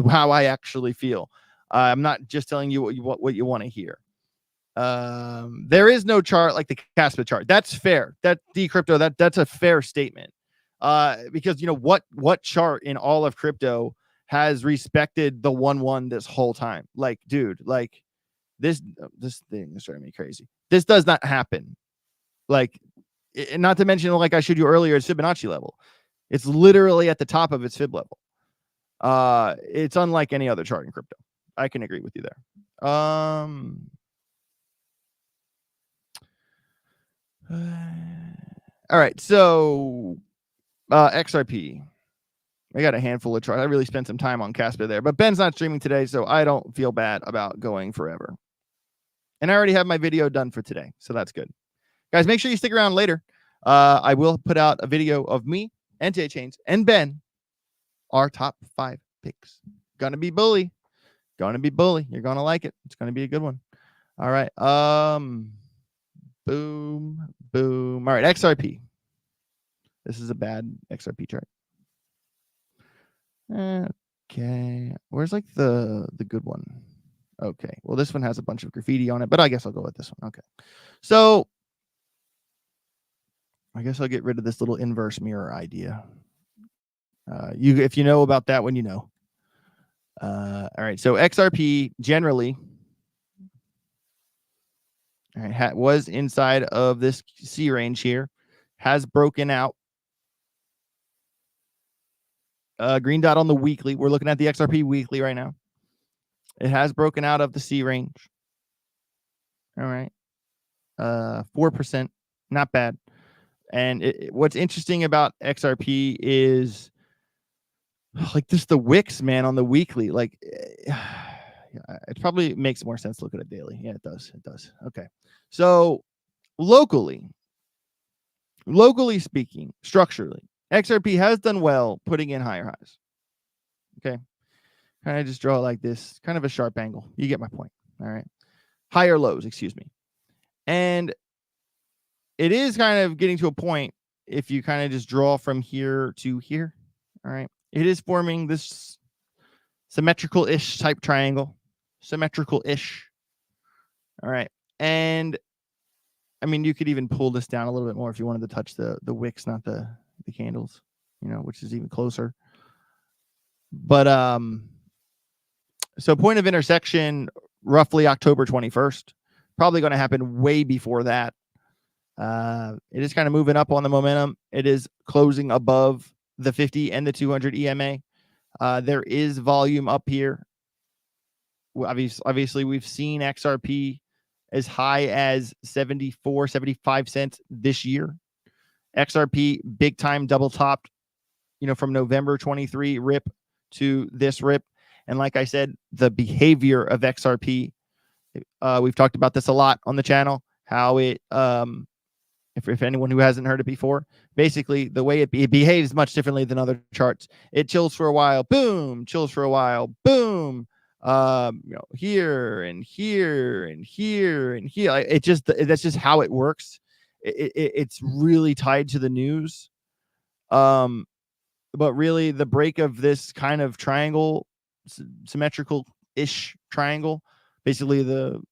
how I actually feel. I'm not just telling you what you want to hear. There is no chart like the Caspa chart. That's fair. That Decrypto, that's a fair statement. Because what chart in all of crypto has respected the 1-1 this whole time? Like, dude, like this thing is driving me crazy. This does not happen. Like, not to mention, like I showed you earlier, it's Fibonacci level. It's literally at the top of its Fib level. It's unlike any other chart in crypto. I can agree with you there. All right, so XRP. I got a handful of charts. I really spent some time on Caspa there, but Ben's not streaming today, so I don't feel bad about going forever. And I already have my video done for today, so that's good. Guys, make sure you stick around later. I will put out a video of me and J-Chains and Ben, our top 5 picks. Gonna be bully. Gonna be bully. You're gonna like it. It's gonna be a good one. All right. Boom. All right, XRP. This is a bad XRP chart. Okay. Where's like the good one? Okay. Well, this one has a bunch of graffiti on it, but I guess I'll go with this one. Okay. So I guess I'll get rid of this little inverse mirror idea. If you know about that one, you know. All right. So XRP generally, all right, was inside of this C range here, has broken out. Green dot on the weekly. We're looking at the XRP weekly right now. It has broken out of the C range. All right. 4%. Not bad. And what's interesting about XRP is like just the wicks, man, on the weekly. Like it probably makes more sense to look at it daily. Yeah, it does. It does. Okay. So locally speaking, structurally, XRP has done well putting in higher highs. Okay. Kind of just draw it like this, kind of a sharp angle. You get my point. All right. Higher lows, excuse me. And it is kind of getting to a point if you kind of just draw from here to here. All right. It is forming this symmetrical-ish type triangle. Symmetrical-ish. All right. And I mean, you could even pull this down a little bit more if you wanted to touch the wicks, not the candles, you know, which is even closer. But so point of intersection, roughly October 21st. Probably going to happen way before that. It is kind of moving up on the momentum. It is closing above the 50 and the 200 EMA. There is volume up here. Obviously, we've seen XRP as high as 74, 75 cents this year. XRP big time double topped, you know, from November 23 rip to this rip. And like I said, the behavior of XRP, we've talked about this a lot on the channel, how it, if anyone who hasn't heard it before, basically the way it behaves much differently than other charts. It chills for a while, boom, chills for a while, boom, you know, here and here and here and here. It just, that's just how it works. It's really tied to the news. But really the break of this kind of triangle, symmetrical-ish triangle, basically the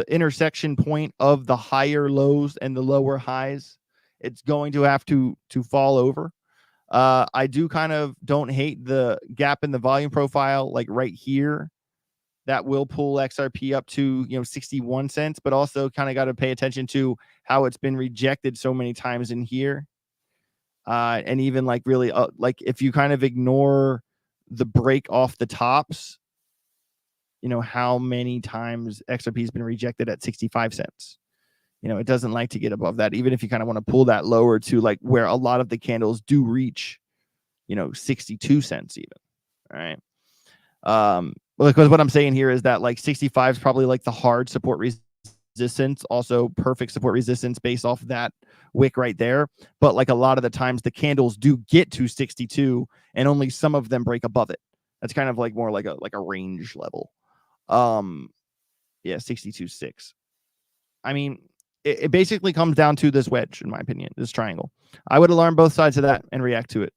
intersection point of the higher lows and the lower highs, it's going to have to fall over. I do kind of don't hate the gap in the volume profile, like right here. That will pull XRP up to, you know, 61 cents, but also kind of got to pay attention to how it's been rejected so many times in here. And even like really, like if you kind of ignore the break off the tops, you know, how many times XRP has been rejected at 65 cents. You know, it doesn't like to get above that, even if you kind of want to pull that lower to like where a lot of the candles do reach, you know, 62 cents even. All right. Because what I'm saying here is that like 65 is probably like the hard support resistance, also perfect support resistance based off that wick right there. But like a lot of the times the candles do get to 62 and only some of them break above it. That's kind of like more like a range level. Yeah, 62.6. I mean, it basically comes down to this wedge, in my opinion, this triangle. I would alarm both sides of that and react to it.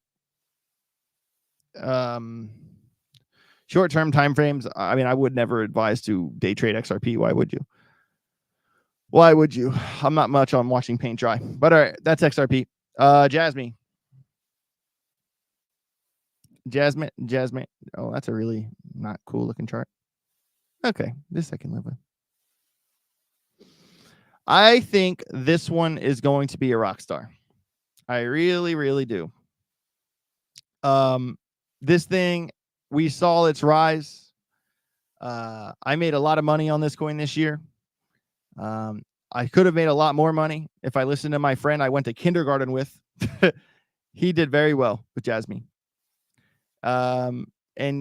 Short-term time frames, I mean, I would never advise to day trade XRP. Why would you? Why would you? I'm not much on watching paint dry. But all right, that's XRP. Jasmine. Oh, that's a really not cool looking chart. Okay, this I can live with. I think this one is going to be a rock star. I really, really do. This thing, we saw its rise. I made a lot of money on this coin this year. I could have made a lot more money if I listened to my friend I went to kindergarten with. He did very well with Jasmine. And,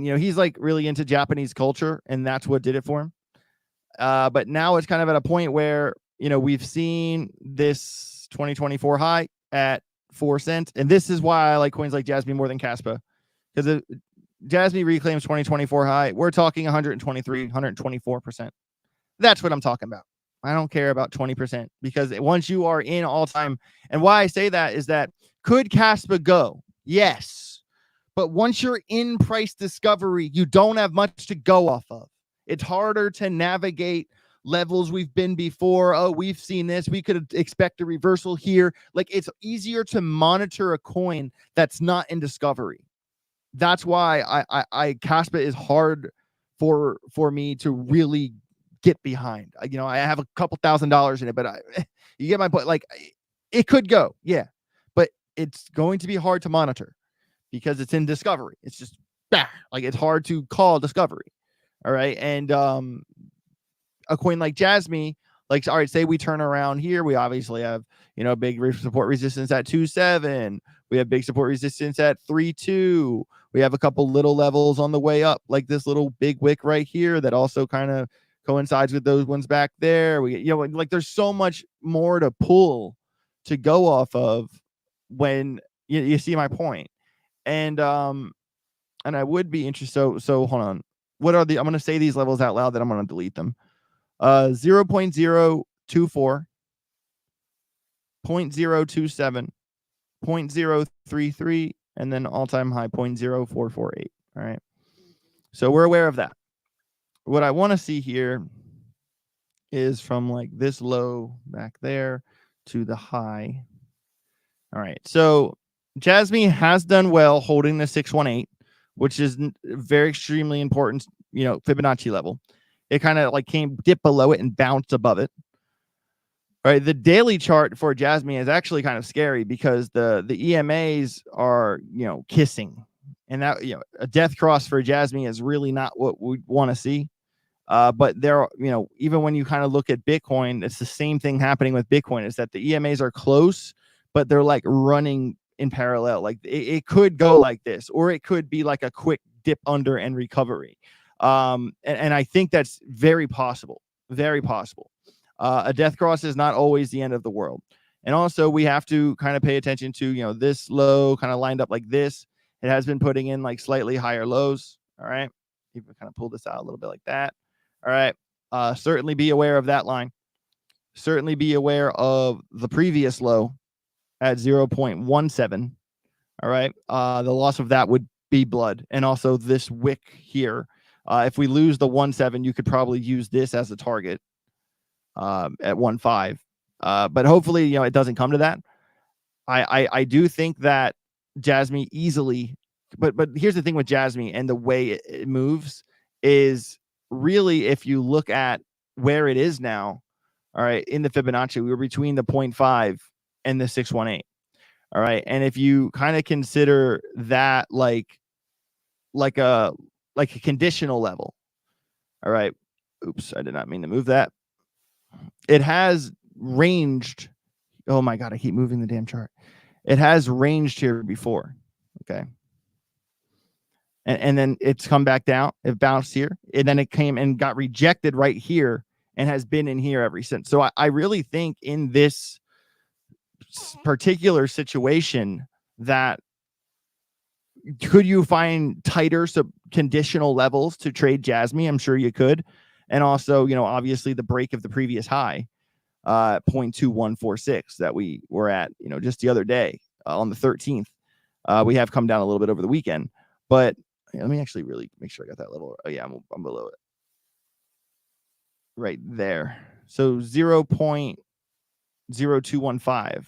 you know, he's like really into Japanese culture, and that's what did it for him. But now it's kind of at a point where, you know, we've seen this 2024 high at 4 cents. And this is why I like coins like Jasmine more than Kaspa. Because Jasmine reclaims 2024 high. We're talking 123, 124%. That's what I'm talking about. I don't care about 20% because once you are in all time, and why I say that is that could Kaspa go? Yes. But once you're in price discovery, you don't have much to go off of. It's harder to navigate levels we've been before. Oh, we've seen this. We could expect a reversal here. Like, it's easier to monitor a coin that's not in discovery. That's why I Caspa is hard for me to really get behind. You know, I have a couple $1,000s in it, but you get my point. Like, it could go, yeah, but it's going to be hard to monitor because it's in discovery. It's just like, it's hard to call discovery. All right. And a coin like Jasmine, like, all right, say we turn around here, we obviously have, you know, big support resistance at 2.7. We have big support resistance at 3.2. We have a couple little levels on the way up, like this little big wick right here that also kind of coincides with those ones back there. We, you know, like, there's so much more to pull to go off of when you see my point. And I would be interested. So hold on. What are the, I'm going to say these levels out loud, that I'm going to delete them. 0.024, 0.027, 0.033, and then all-time high 0.0448. All right. So we're aware of that. What I want to see here is from like this low back there to the high. All right. So Jasmine has done well holding the 618, which is very extremely important, you know, Fibonacci level. It kind of like dip below it and bounced above it. All right. The daily chart for Jasmine is actually kind of scary because the EMAs are, you know, kissing, and that, you know, a death cross for Jasmine is really not what we want to see. But there, you know, even when you kind of look at Bitcoin, it's the same thing happening with Bitcoin, is that the EMAs are close, but they're like running in parallel. Like, it could go like this, or it could be like a quick dip under and recovery. And I think that's very possible, very possible. A death cross is not always the end of the world. And also, we have to kind of pay attention to, you know, this low kind of lined up like this. It has been putting in like slightly higher lows. All right. You can kind of pull this out a little bit like that. All right. Certainly be aware of that line. Certainly be aware of the previous low at 0.17. All right. The loss of that would be blood. And also this wick here. If we lose the 1.7, you could probably use this as a target at 1.5. But hopefully, you know, it doesn't come to that. I do think that Jasmine easily, but here's the thing with Jasmine and the way it moves is really, if you look at where it is now, all right, in the Fibonacci, we were between the 0.5 and the 618. All right. And if you kind of consider that like a conditional level. All right. Oops, I did not mean to move that. It has ranged. Oh my God, I keep moving the damn chart. It has ranged here before. Okay. And then it's come back down. It bounced here. And then it came and got rejected right here and has been in here ever since. So I really think in this particular situation that could you find tighter conditional levels to trade Jasmine? I'm sure you could. And also, you know, obviously the break of the previous high, 0.2146 that we were at, you know, just the other day on the 13th. We have come down a little bit over the weekend, but let me actually really make sure I got that level. Oh yeah, I'm below it. Right there. So 0.0215.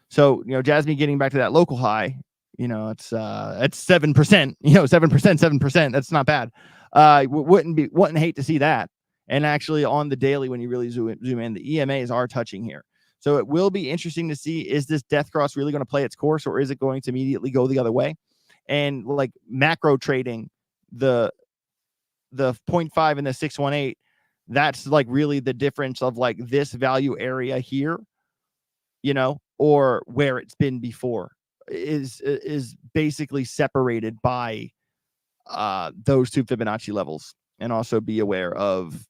So, you know, Jasmine getting back to that local high, you know, it's 7%, you know, 7%. That's not bad. Wouldn't hate to see that. And actually on the daily, when you really zoom in, the EMAs are touching here. So it will be interesting to see, is this death cross really going to play its course, or is it going to immediately go the other way? And like macro trading, the 0.5 and the 618, that's like really the difference of like this value area here, you know, or where it's been before is basically separated by those two Fibonacci levels. And also be aware of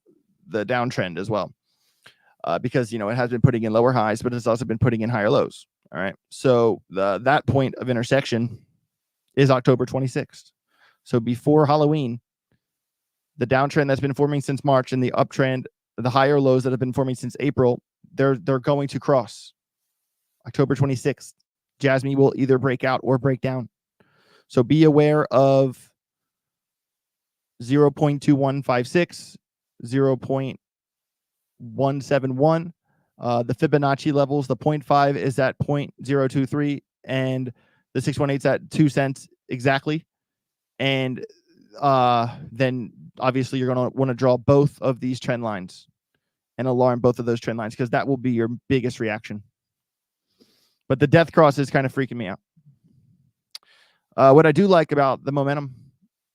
the downtrend as well, because, you know, it has been putting in lower highs, but it's also been putting in higher lows. All right. So that point of intersection is October 26th. So before Halloween, the downtrend that's been forming since March and the uptrend, the higher lows that have been forming since April, they're going to cross October 26th. Jasmine will either break out or break down. So be aware of 0.2156, 0.171. The Fibonacci levels, the 0.5 is at 0.023, and the 618 is at 2 cents exactly. And then obviously you're going to want to draw both of these trend lines and alarm both of those trend lines, because that will be your biggest reaction. But the death cross is kind of freaking me out. What I do like about the momentum,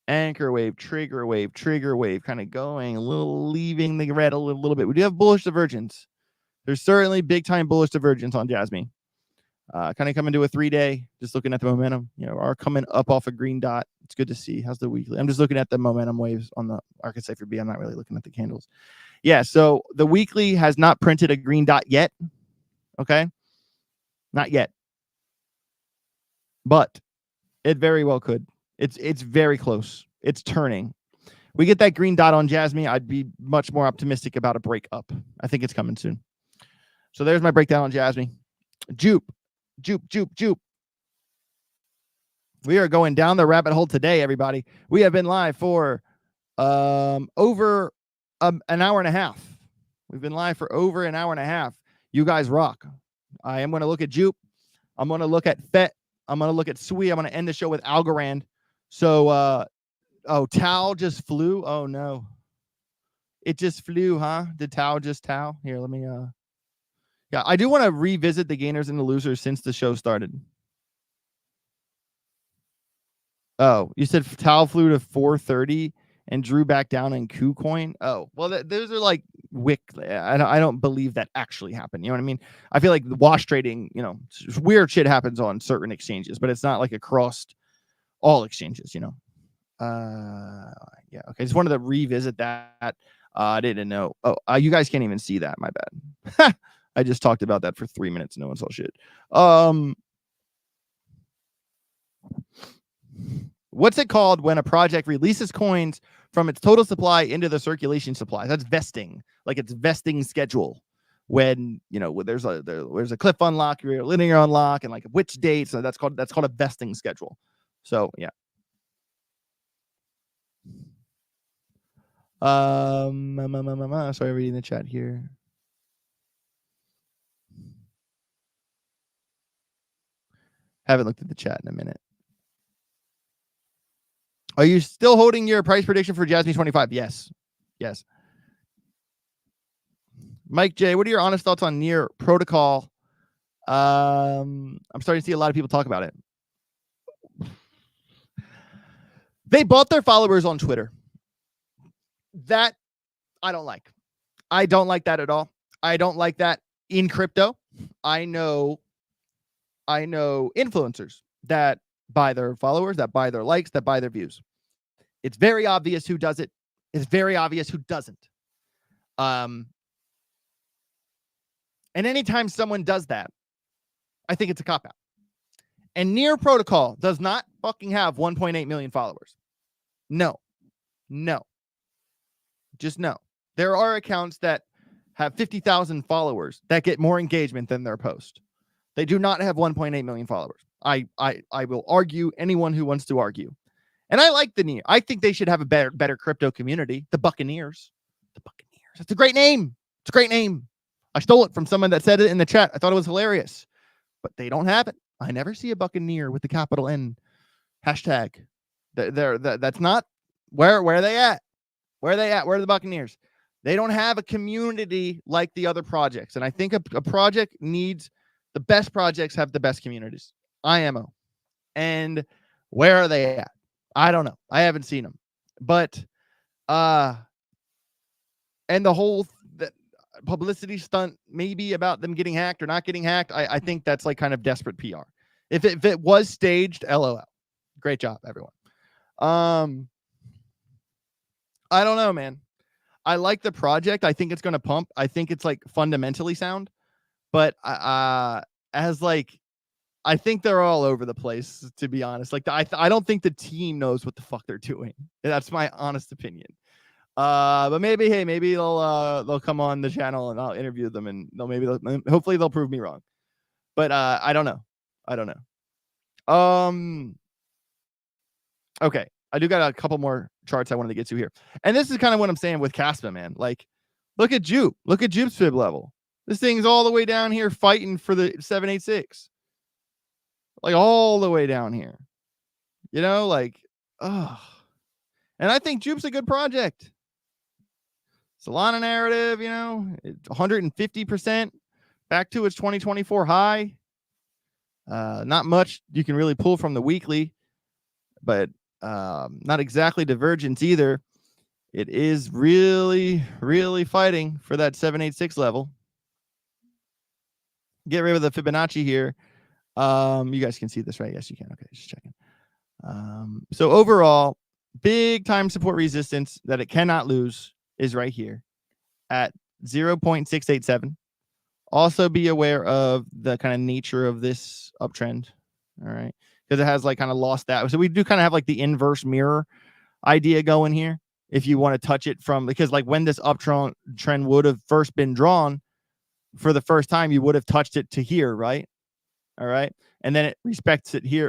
anchor wave, trigger wave, kind of going a little, leaving the red a little bit. We do have bullish divergence. There's certainly big time bullish divergence on Jasmine. Kind of coming to a 3-day, just looking at the momentum, are coming up off a green dot. It's good to see. How's the weekly? I'm just looking at the momentum waves on the Market Cipher B. I'm not really looking at the candles. Yeah, so the weekly has not printed a green dot yet. Okay, not yet, but it very well could. It's very close. It's turning. We get that green dot on Jasmine, I'd be much more optimistic about a break up. I think it's coming soon. So there's my breakdown on Jasmine. Jupe. We are going down the rabbit hole today, everybody. We have been live for over an hour and a half. We've been live for over an hour and a half. You guys rock. I am going to look at Jupe. I'm going to look at FET. I'm going to look at SWE. I'm going to end the show with Algorand. So, Tau just flew. Oh, no. It just flew, huh? Did Tau just Tau? Here, let me, yeah, I do want to revisit the gainers and the losers since the show started. Oh, you said Tau flew to 430 and drew back down in KuCoin. Oh, well, those are like wick. I don't believe that actually happened. You know what I mean? I feel like the wash trading, weird shit happens on certain exchanges, but it's not like across all exchanges, Yeah. Okay. Just wanted to revisit that. I didn't know. Oh, you guys can't even see that. My bad. I just talked about that for 3 minutes. No one saw shit. What's it called when a project releases coins from its total supply into the circulation supply? That's vesting. Like it's vesting schedule. When there's a cliff unlock, or a linear unlock, and like which date. So that's called a vesting schedule. So yeah. Sorry, reading the chat here. Haven't looked at the chat in a minute. Are you still holding your price prediction for Jasmine 25? Yes. Mike J, what are your honest thoughts on Near Protocol? I'm starting to see a lot of people talk about it. They bought their followers on Twitter. That I don't like. I don't like that at all. I don't like that in crypto. I know influencers that buy their followers, that buy their likes, that buy their views. It's very obvious who does it. It's very obvious who doesn't. And anytime someone does that, I think it's a cop-out. And Near Protocol does not fucking have 1.8 million followers. No. Just no. There are accounts that have 50,000 followers that get more engagement than their post. They do not have 1.8 million followers. I will argue anyone who wants to argue. And I like the Near. I think they should have a better crypto community. The Buccaneers. That's a great name. It's a great name. I stole it from someone that said it in the chat. I thought it was hilarious. But they don't have it. I never see a Buccaneer with the capital N. Hashtag. That's not where are they at? Where are they at? Where are the Buccaneers? They don't have a community like the other projects. And I think a project needs, the best projects have the best communities. IMO. And where are they at? I don't know. I haven't seen them. But and the whole publicity stunt maybe about them getting hacked or not getting hacked, I think that's like kind of desperate PR. If it was staged, LOL. Great job, everyone. I don't know, man. I like the project. I think it's going to pump. I think it's like fundamentally sound, but I think they're all over the place, to be honest. Like I don't think the team knows what the fuck they're doing. That's my honest opinion. But maybe they'll come on the channel and I'll interview them, and hopefully they'll prove me wrong. But I don't know. Okay, I do got a couple more charts I wanted to get to here. And this is kind of what I'm saying with Caspa, man. Like, look at Jupe. Look at Jupe's fib level. This thing's all the way down here fighting for the 786. Like, all the way down here. You know, like, oh. And I think Jupe's a good project. Solana narrative, you know, 150% back to its 2024 high. Not much you can really pull from the weekly, but not exactly divergence either. It is really, really fighting for that 786 level. Get rid of the Fibonacci here. You guys can see this, right? Yes, you can. Okay, just checking. So overall, big time support resistance that it cannot lose is right here at 0.687. Also be aware of the kind of nature of this uptrend. All right. Because it has like kind of lost that. So we do kind of have like the inverse mirror idea going here. If you want to touch it from, because like when this uptrend would have first been drawn for the first time, you would have touched it to here, right? All right. And then it respects it here,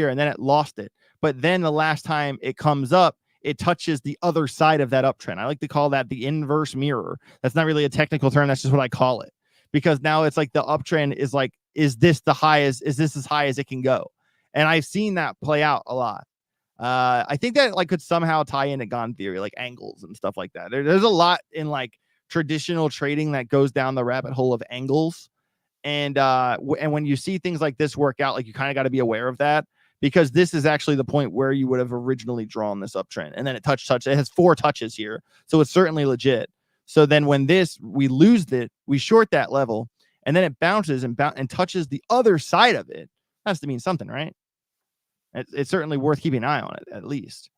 and then it lost it. But then the last time it comes up, it touches the other side of that uptrend. I like to call that the inverse mirror. That's not really a technical term. That's just what I call it. Because now it's like the uptrend is like, is this as high as it can go? And I've seen that play out a lot. I think that like could somehow tie into Gone theory, like angles and stuff like that. There's a lot in like traditional trading that goes down the rabbit hole of angles. And when you see things like this work out, like you kind of got to be aware of that, because this is actually the point where you would have originally drawn this uptrend. And then it touch. It has 4 touches here. So it's certainly legit. So then when we lose it, we short that level, and then it bounces and touches the other side of it. Has to mean something, right? It's certainly worth keeping an eye on it, at least.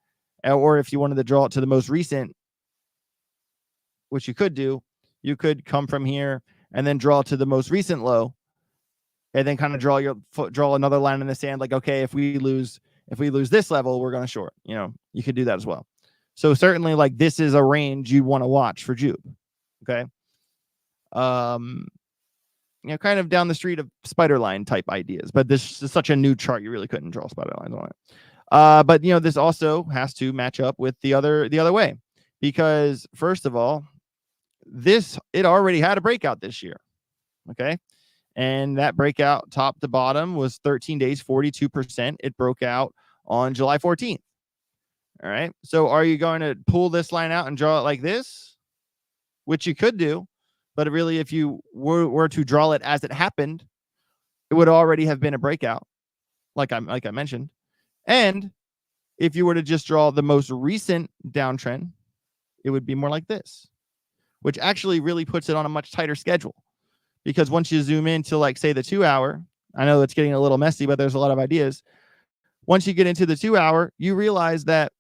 Or if you wanted to draw it to the most recent, which you could do, you could come from here and then draw to the most recent low, and then kind of draw another line in the sand. Like, okay, if we lose this level, we're going to short. You know, you could do that as well. So certainly, like, this is a range you want to watch for Jupe. Okay. You know, kind of down the street of spider line type ideas, but this is such a new chart, you really couldn't draw spider lines on it. But you know, this also has to match up with the other way, because first of all, it already had a breakout this year. Okay. And that breakout top to bottom was 13 days, 42%. It broke out on July 14th. All right. So are you going to pull this line out and draw it like this? Which you could do, but really, if you were to draw it as it happened, it would already have been a breakout, like I mentioned. And if you were to just draw the most recent downtrend, it would be more like this, which actually really puts it on a much tighter schedule. Because once you zoom into, like, say, the 2 hour, I know it's getting a little messy, but there's a lot of ideas. Once you get into the 2 hour, you realize that,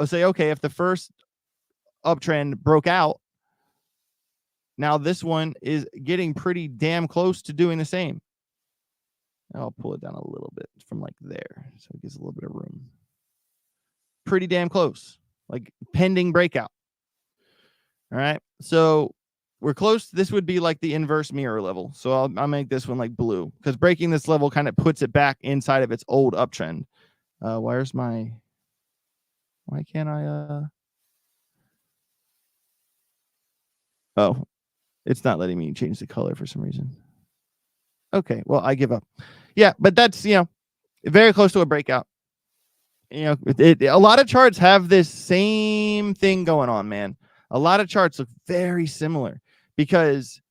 say, okay, if the first uptrend broke out, now this one is getting pretty damn close to doing the same. I'll pull it down a little bit from like there, so it gives a little bit of room. Pretty damn close, like pending breakout. All right, so we're close. This would be like the inverse mirror level. So I'll make this one like blue, because breaking this level kind of puts it back inside of its old uptrend. Why can't I? Oh, it's not letting me change the color for some reason. Okay, well, I give up. Yeah, but that's, you know, very close to a breakout. You know, a lot of charts have this same thing going on, man. A lot of charts look very similar, because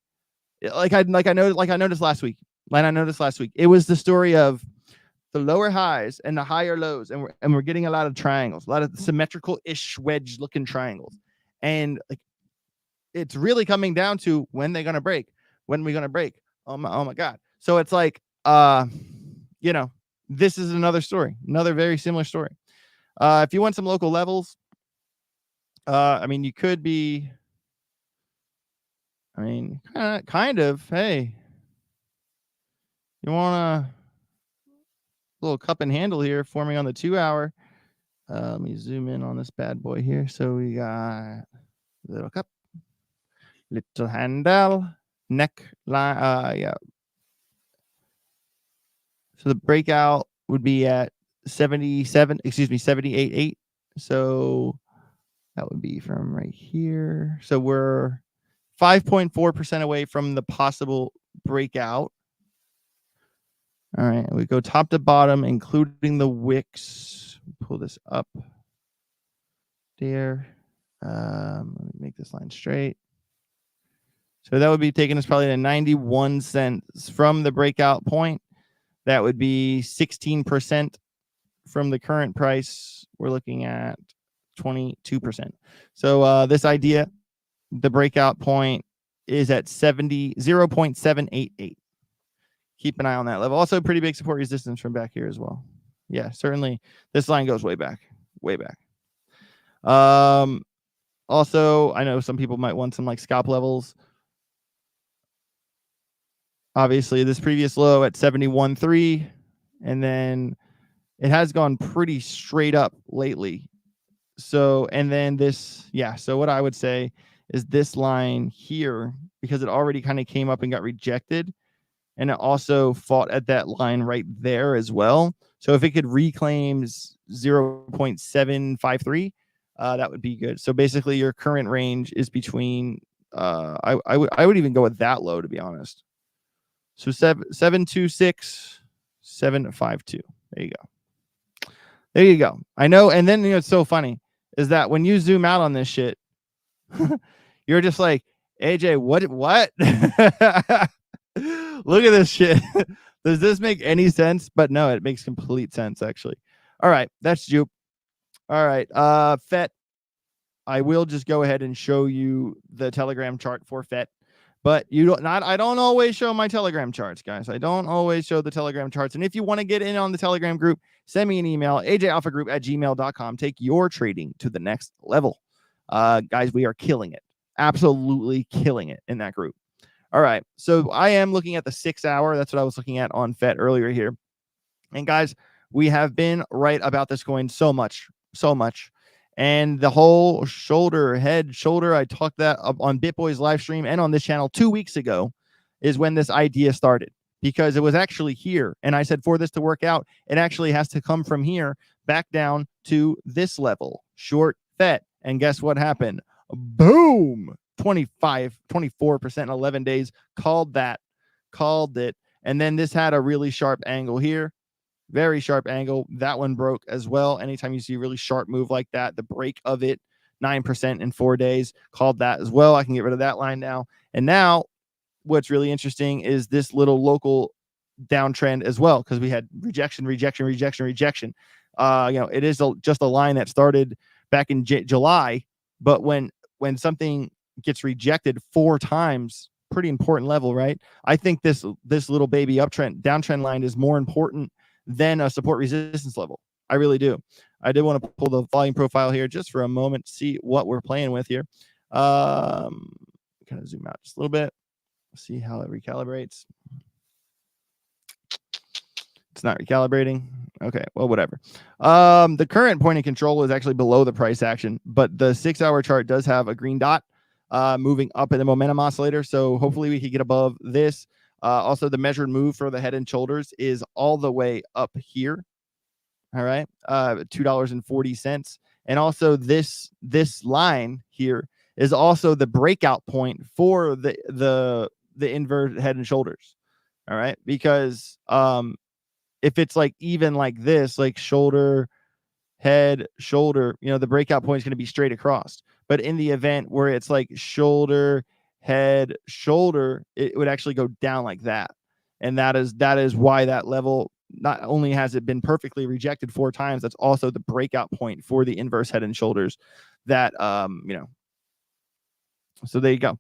like I noticed last week. It was the story of the lower highs and the higher lows, and we're getting a lot of triangles, a lot of symmetrical-ish wedge-looking triangles, and like it's really coming down to when they're gonna break. When are we gonna break? Oh my God! So it's like, you know, this is another story, another very similar story. If you want some local levels, I mean, you could be. I mean, kind of. Hey, you want a little cup and handle here forming on the 2 hour. Let me zoom in on this bad boy here. So we got little cup, little handle, neck line. Yeah. So the breakout would be at 78.8. So that would be from right here. So we're 5.4% away from the possible breakout. All right, we go top to bottom, including the wicks. Pull this up there. Let me make this line straight. So that would be taking us probably to 91 cents from the breakout point. That would be 16% from the current price. We're looking at 22%. So this idea, the breakout point is at 0.788. Keep an eye on that level. Also, pretty big support resistance from back here as well. Yeah, certainly this line goes way back, way back. Also, I know some people might want some like scalp levels. Obviously, this previous low at 71.3, and then it has gone pretty straight up lately. So, and then this, yeah. So what I would say is this line here, because it already kind of came up and got rejected, and it also fought at that line right there as well. So if it could reclaim 0.753, that would be good. So basically, your current range is between. I would even go with that low, to be honest. So 726, 752. There you go. There you go. I know. And then it's so funny is that when you zoom out on this shit, you're just like, AJ, what? Look at this shit. Does this make any sense? But no, it makes complete sense, actually. All right. That's Jupe. All right. FET. I will just go ahead and show you the Telegram chart for FET. But I don't always show my Telegram charts, guys. I don't always show the Telegram charts. And if you want to get in on the Telegram group, send me an email, ajalphagroup@gmail.com. Take your trading to the next level. Guys, we are killing it. Absolutely killing it in that group. All right. So I am looking at the 6 hour. That's what I was looking at on FET earlier here. And guys, we have been right about this coin so much. And the whole head, shoulder, I talked that up on BitBoy's live stream and on this channel 2 weeks ago is when this idea started, because it was actually here. And I said, for this to work out, it actually has to come from here back down to this level, short FET. And guess what happened? Boom! 24% in 11 days. Called it. And then this had a really sharp angle here. Very sharp angle. That one broke as well. Anytime you see a really sharp move like that, the break of it, 9% in 4 days, called that as well. I can get rid of that line now. And now what's really interesting is this little local downtrend as well, because we had rejection. It is just a line that started back in July, but when something gets rejected 4 times, pretty important level, right? I think this little baby downtrend line is more important than a support resistance level. I really do. I did want to pull the volume profile here just for a moment, see what we're playing with here. Kind of zoom out just a little bit, see how it recalibrates. It's not recalibrating. Okay, well, whatever. The current point of control is actually below the price action, but the 6 hour chart does have a green dot moving up in the momentum oscillator. So hopefully we can get above this. Also, the measured move for the head and shoulders is all the way up here. All right, $2.40. And also this line here is also the breakout point for the inverted head and shoulders. All right, because if it's like even like this, like shoulder, head, shoulder, the breakout point is going to be straight across. But in the event where it's like shoulder, head, shoulder, it would actually go down like that. And that is why that level, not only has it been perfectly rejected 4 times, that's also the breakout point for the inverse head and shoulders that, so there you go.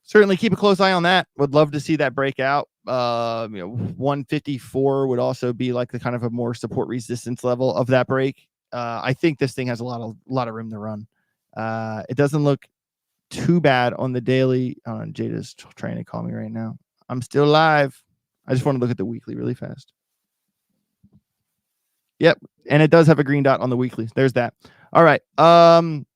Certainly keep a close eye on that. Would love to see that breakout. 154 would also be like the kind of a more support resistance level of that break. I think this thing has a lot of room to run. It doesn't look too bad on the daily. Jada's trying to call me right now. I'm still live. I just want to look at the weekly really fast. Yep. And it does have a green dot on the weekly. There's that. All right. I'm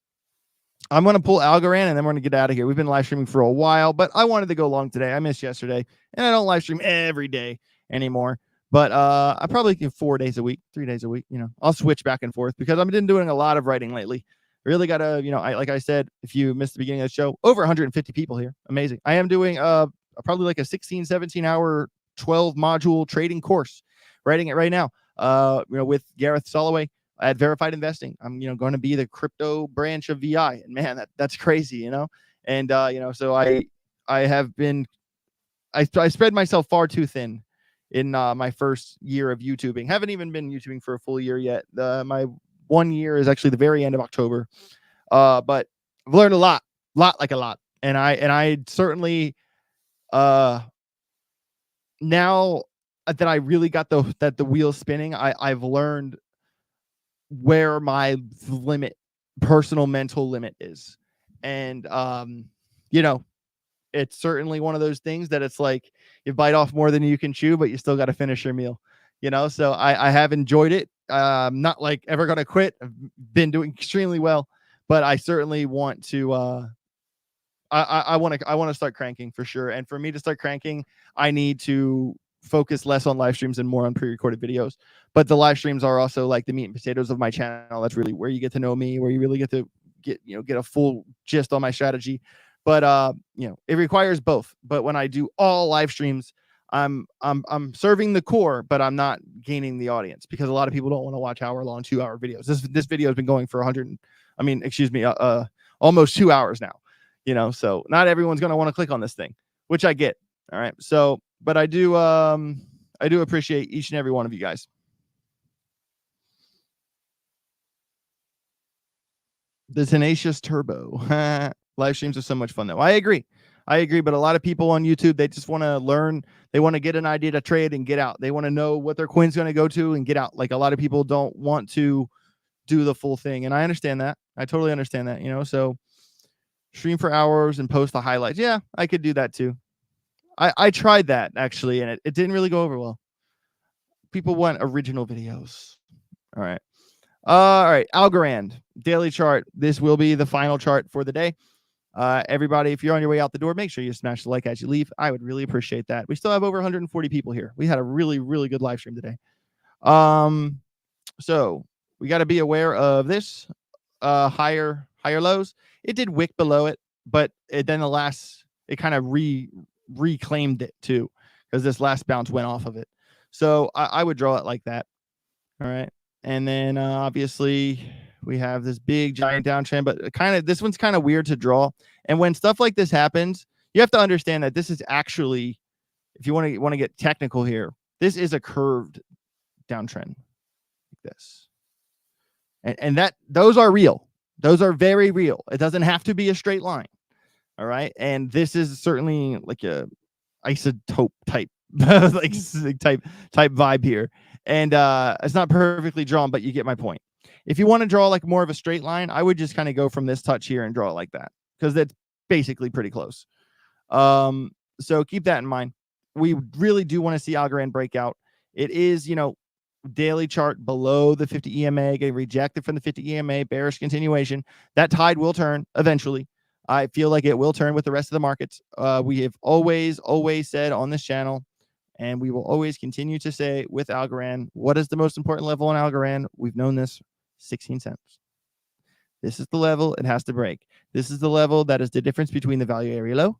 going to pull Algorand and then we're going to get out of here. We've been live streaming for a while, but I wanted to go long today. I missed yesterday and I don't live stream every day anymore. But I probably do 4 days a week, 3 days a week. I'll switch back and forth because I've been doing a lot of writing lately. Really gotta, like I said, if you missed the beginning of the show, over 150 people here. Amazing. I am doing probably like a 16, 17 hour, 12 module trading course, writing it right now. With Gareth Soloway at Verified Investing. I'm, going to be the crypto branch of VI, and man, that's crazy, And so I have been, I spread myself far too thin in my first year of YouTubing. Haven't even been YouTubing for a full year yet. My 1 year is actually the very end of October. But I've learned a lot. And I certainly now that I really got the wheel spinning, I've learned where my personal mental limit is. And it's certainly one of those things that it's like you bite off more than you can chew, but you still got to finish your meal, so I have enjoyed it. I'm not like ever going to quit. I've been doing extremely well, but I certainly want to, I want to start cranking for sure. And for me to start cranking, I need to focus less on live streams and more on pre-recorded videos. But the live streams are also like the meat and potatoes of my channel. That's really where you get to know me, where you really get to get a full gist on my strategy. But it requires both. But when I do all live streams, I'm serving the core, but I'm not gaining the audience because a lot of people don't want to watch hour-long, 2-hour videos. This video has been going for almost 2 hours now. So not everyone's going to want to click on this thing, which I get. All right. So, but I do appreciate each and every one of you guys. The Tenacious Turbo. Live streams are so much fun, though. I agree. But a lot of people on YouTube, they just want to learn. They want to get an idea to trade and get out. They want to know what their coin's going to go to and get out. Like a lot of people don't want to do the full thing. And I understand that. I totally understand that, so stream for hours and post the highlights. Yeah, I could do that too. I tried that actually, and it didn't really go over well. People want original videos. All right. Algorand daily chart. This will be the final chart for the day. Everybody, if you're on your way out the door, make sure you smash the like as you leave. I would really appreciate that. We still have over 140 people here. We had a really, really good live stream today. So we got to be aware of this higher lows. It did wick below it, but it kind of reclaimed it too, because this last bounce went off of it. So I would draw it like that. All right. And then obviously we have this big giant downtrend, but this one's kind of weird to draw. And when stuff like this happens, you have to understand that this is actually, if you want to get technical here, this is a curved downtrend like this. And those are real. Those are very real. It doesn't have to be a straight line. All right. And this is certainly like a isotope type like type vibe here. And it's not perfectly drawn, but you get my point. If you want to draw like more of a straight line, I would just kind of go from this touch here and draw it like that, because that's basically pretty close. So keep that in mind. We really do want to see Algorand break out. It is, daily chart below the 50 EMA, getting rejected from the 50 EMA, bearish continuation. That tide will turn eventually. I feel like it will turn with the rest of the markets. We have always said on this channel, and we will always continue to say with Algorand, what is the most important level on Algorand? We've known this, 16 cents. This is the level it has to break. This is the level that is the difference between the value area low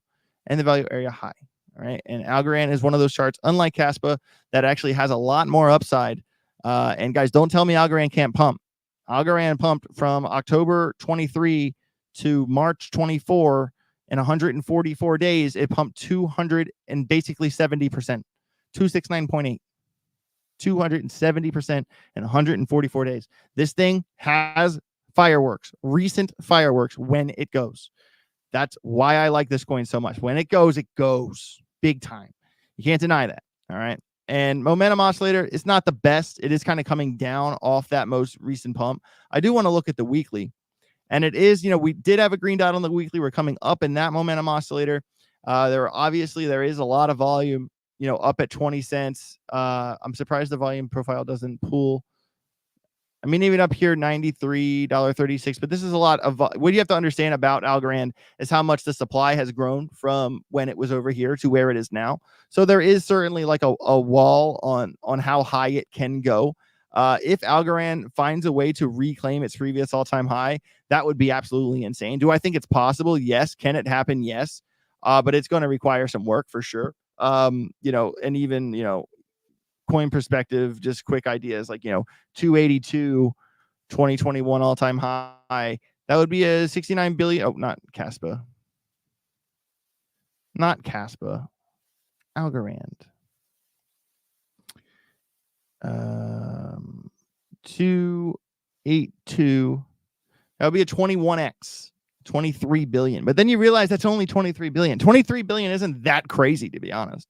and the value area high. All right. And Algorand is one of those charts, unlike Caspa, that actually has a lot more upside. And guys, don't tell me Algorand can't pump. Algorand pumped from October 23 to March 24 in 144 days. It pumped 200 and basically 70%, 269.8, 270% in 144 days. This thing has fireworks, recent fireworks when it goes. That's why I like this coin so much. When it goes big time. You can't deny that. All right. And momentum oscillator is not the best. It is kind of coming down off that most recent pump. I do want to look at the weekly. And it is, we did have a green dot on the weekly. We're coming up in that momentum oscillator. There is a lot of volume, up at 20 cents. I'm surprised the volume profile doesn't pull I mean, even up here, $93.36. But this is a lot of what you have to understand about Algorand is how much the supply has grown from when it was over here to where it is now. So there is certainly like a wall on how high it can go. If Algorand finds a way to reclaim its previous all-time high, that would be absolutely insane. Do I think it's possible? Yes. Can it happen? Yes. But it's going to require some work for sure. And even, coin perspective, just quick ideas like, 282 2021 all-time high. That would be a 69 billion. Oh, not Caspa. Algorand. 282. That would be a 21x. 23 billion. But then you realize that's only 23 billion. 23 billion isn't that crazy, to be honest.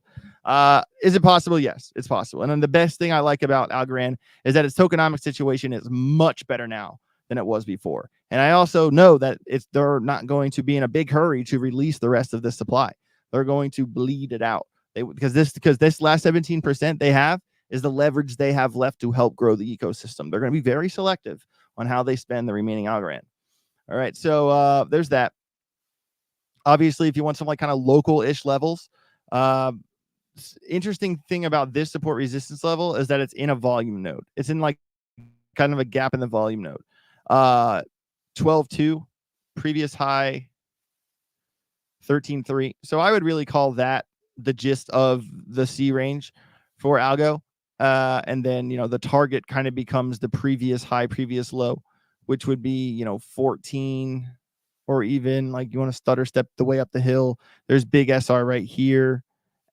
Is it possible? Yes, it's possible. And then the best thing I like about Algorand is that its tokenomics situation is much better now than it was before. And I also know that they're not going to be in a big hurry to release the rest of the supply. They're going to bleed it out. Because this last 17% they have is the leverage they have left to help grow the ecosystem. They're going to be very selective on how they spend the remaining Algorand. All right, so there's that. Obviously, if you want some like kind of local-ish levels, interesting thing about this support resistance level is that it's in a volume node. It's in like kind of a gap in the volume node. 12.2, previous high 13.3. So I would really call that the gist of the C range for Algo. And then, the target kind of becomes the previous high, previous low, which would be, 14, or even like you want to stutter step the way up the hill. There's big SR right here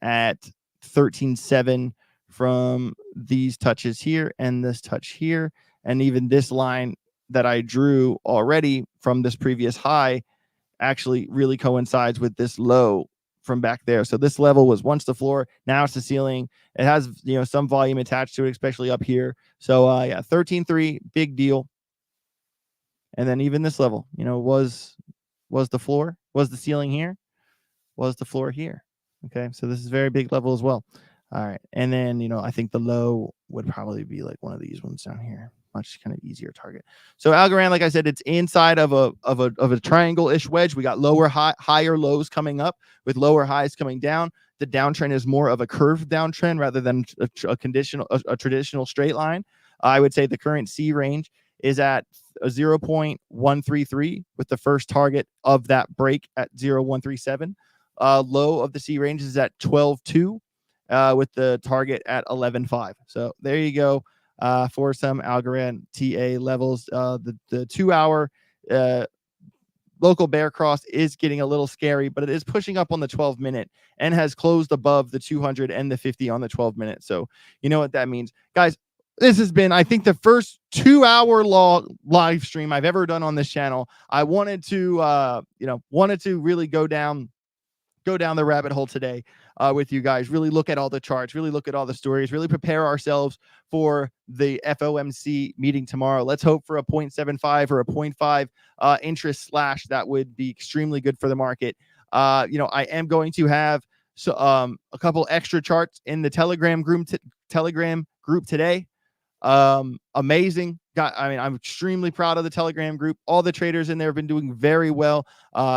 at 13.7 from these touches here and this touch here. And even this line that I drew already from this previous high actually really coincides with this low from back there. So this level was once the floor, now it's the ceiling. It has, some volume attached to it, especially up here. So 13.3, big deal. And then even this level, was the floor, was the ceiling here, was the floor here. Okay, so this is a very big level as well. All right, and then I think the low would probably be like one of these ones down here, much kind of easier target. So Algorand, like I said, it's inside of a triangle-ish wedge. We got higher lows coming up with lower highs coming down. The downtrend is more of a curved downtrend rather than a traditional straight line. I would say the current C range is at 0.133 with the first target of that break at 0.137. Low of the C range is at 12.2 with the target at 11.5. So there you go for some Algorand TA levels. The 2-hour local bear cross is getting a little scary, but it is pushing up on the 12-minute and has closed above the 200 and the 50 on the 12-minute. So you know what that means. Guys, this has been, I think, the first 2-hour long live stream I've ever done on this channel. I wanted to, really go down the rabbit hole today with you guys, really look at all the charts, really look at all the stories, really prepare ourselves for the FOMC meeting tomorrow. Let's hope for a 0.75 or a 0.5 interest slash. That would be extremely good for the market. I am going to have a couple extra charts in the Telegram group today. Amazing. I'm extremely proud of the Telegram group. All the traders in there have been doing very well.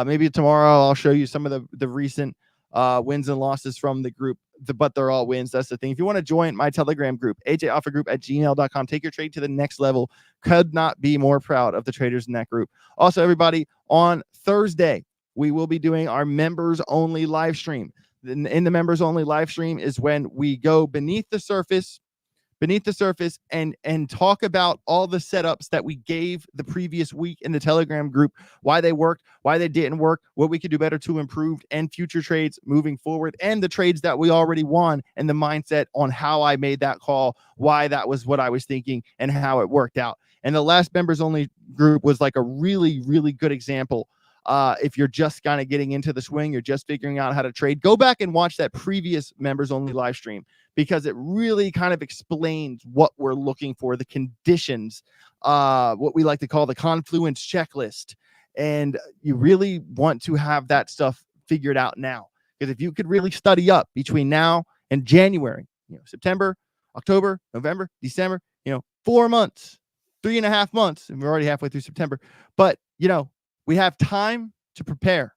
Maybe tomorrow I'll show you some of the recent wins and losses from the group, but they're all wins. That's the thing. If you want to join my Telegram group, ajalphagroup@gmail.com, take your trade to the next level. Could not be more proud of the traders in that group. Also, everybody, on Thursday, we will be doing our members only live stream. In the members only live stream is when we go beneath the surface and talk about all the setups that we gave the previous week in the Telegram group, why they worked, why they didn't work, what we could do better to improve, and future trades moving forward, and the trades that we already won, and the mindset on how I made that call, why that was what I was thinking, and how it worked out. And the last members only group was like a really, really good example. If you're just kind of getting into the swing, you're just figuring out how to trade, go back and watch that previous members only live stream, because it really kind of explains what we're looking for, the conditions, what we like to call the confluence checklist. And you really want to have that stuff figured out now, because if you could really study up between now and January, September, October, November, December, 4 months, 3.5 months, and we're already halfway through September. But, we have time to prepare.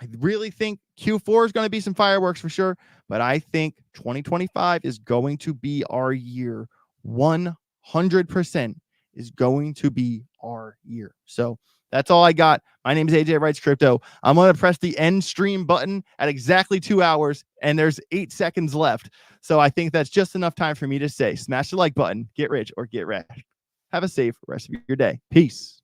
I really think Q4 is going to be some fireworks for sure, but I think 2025 is going to be our year. 100% is going to be our year. So that's all I got. My name is AJ Writes Crypto. I'm going to press the end stream button at exactly 2 hours, and there's 8 seconds left. So I think that's just enough time for me to say, smash the like button, get rich or get wrecked. Have a safe rest of your day. Peace.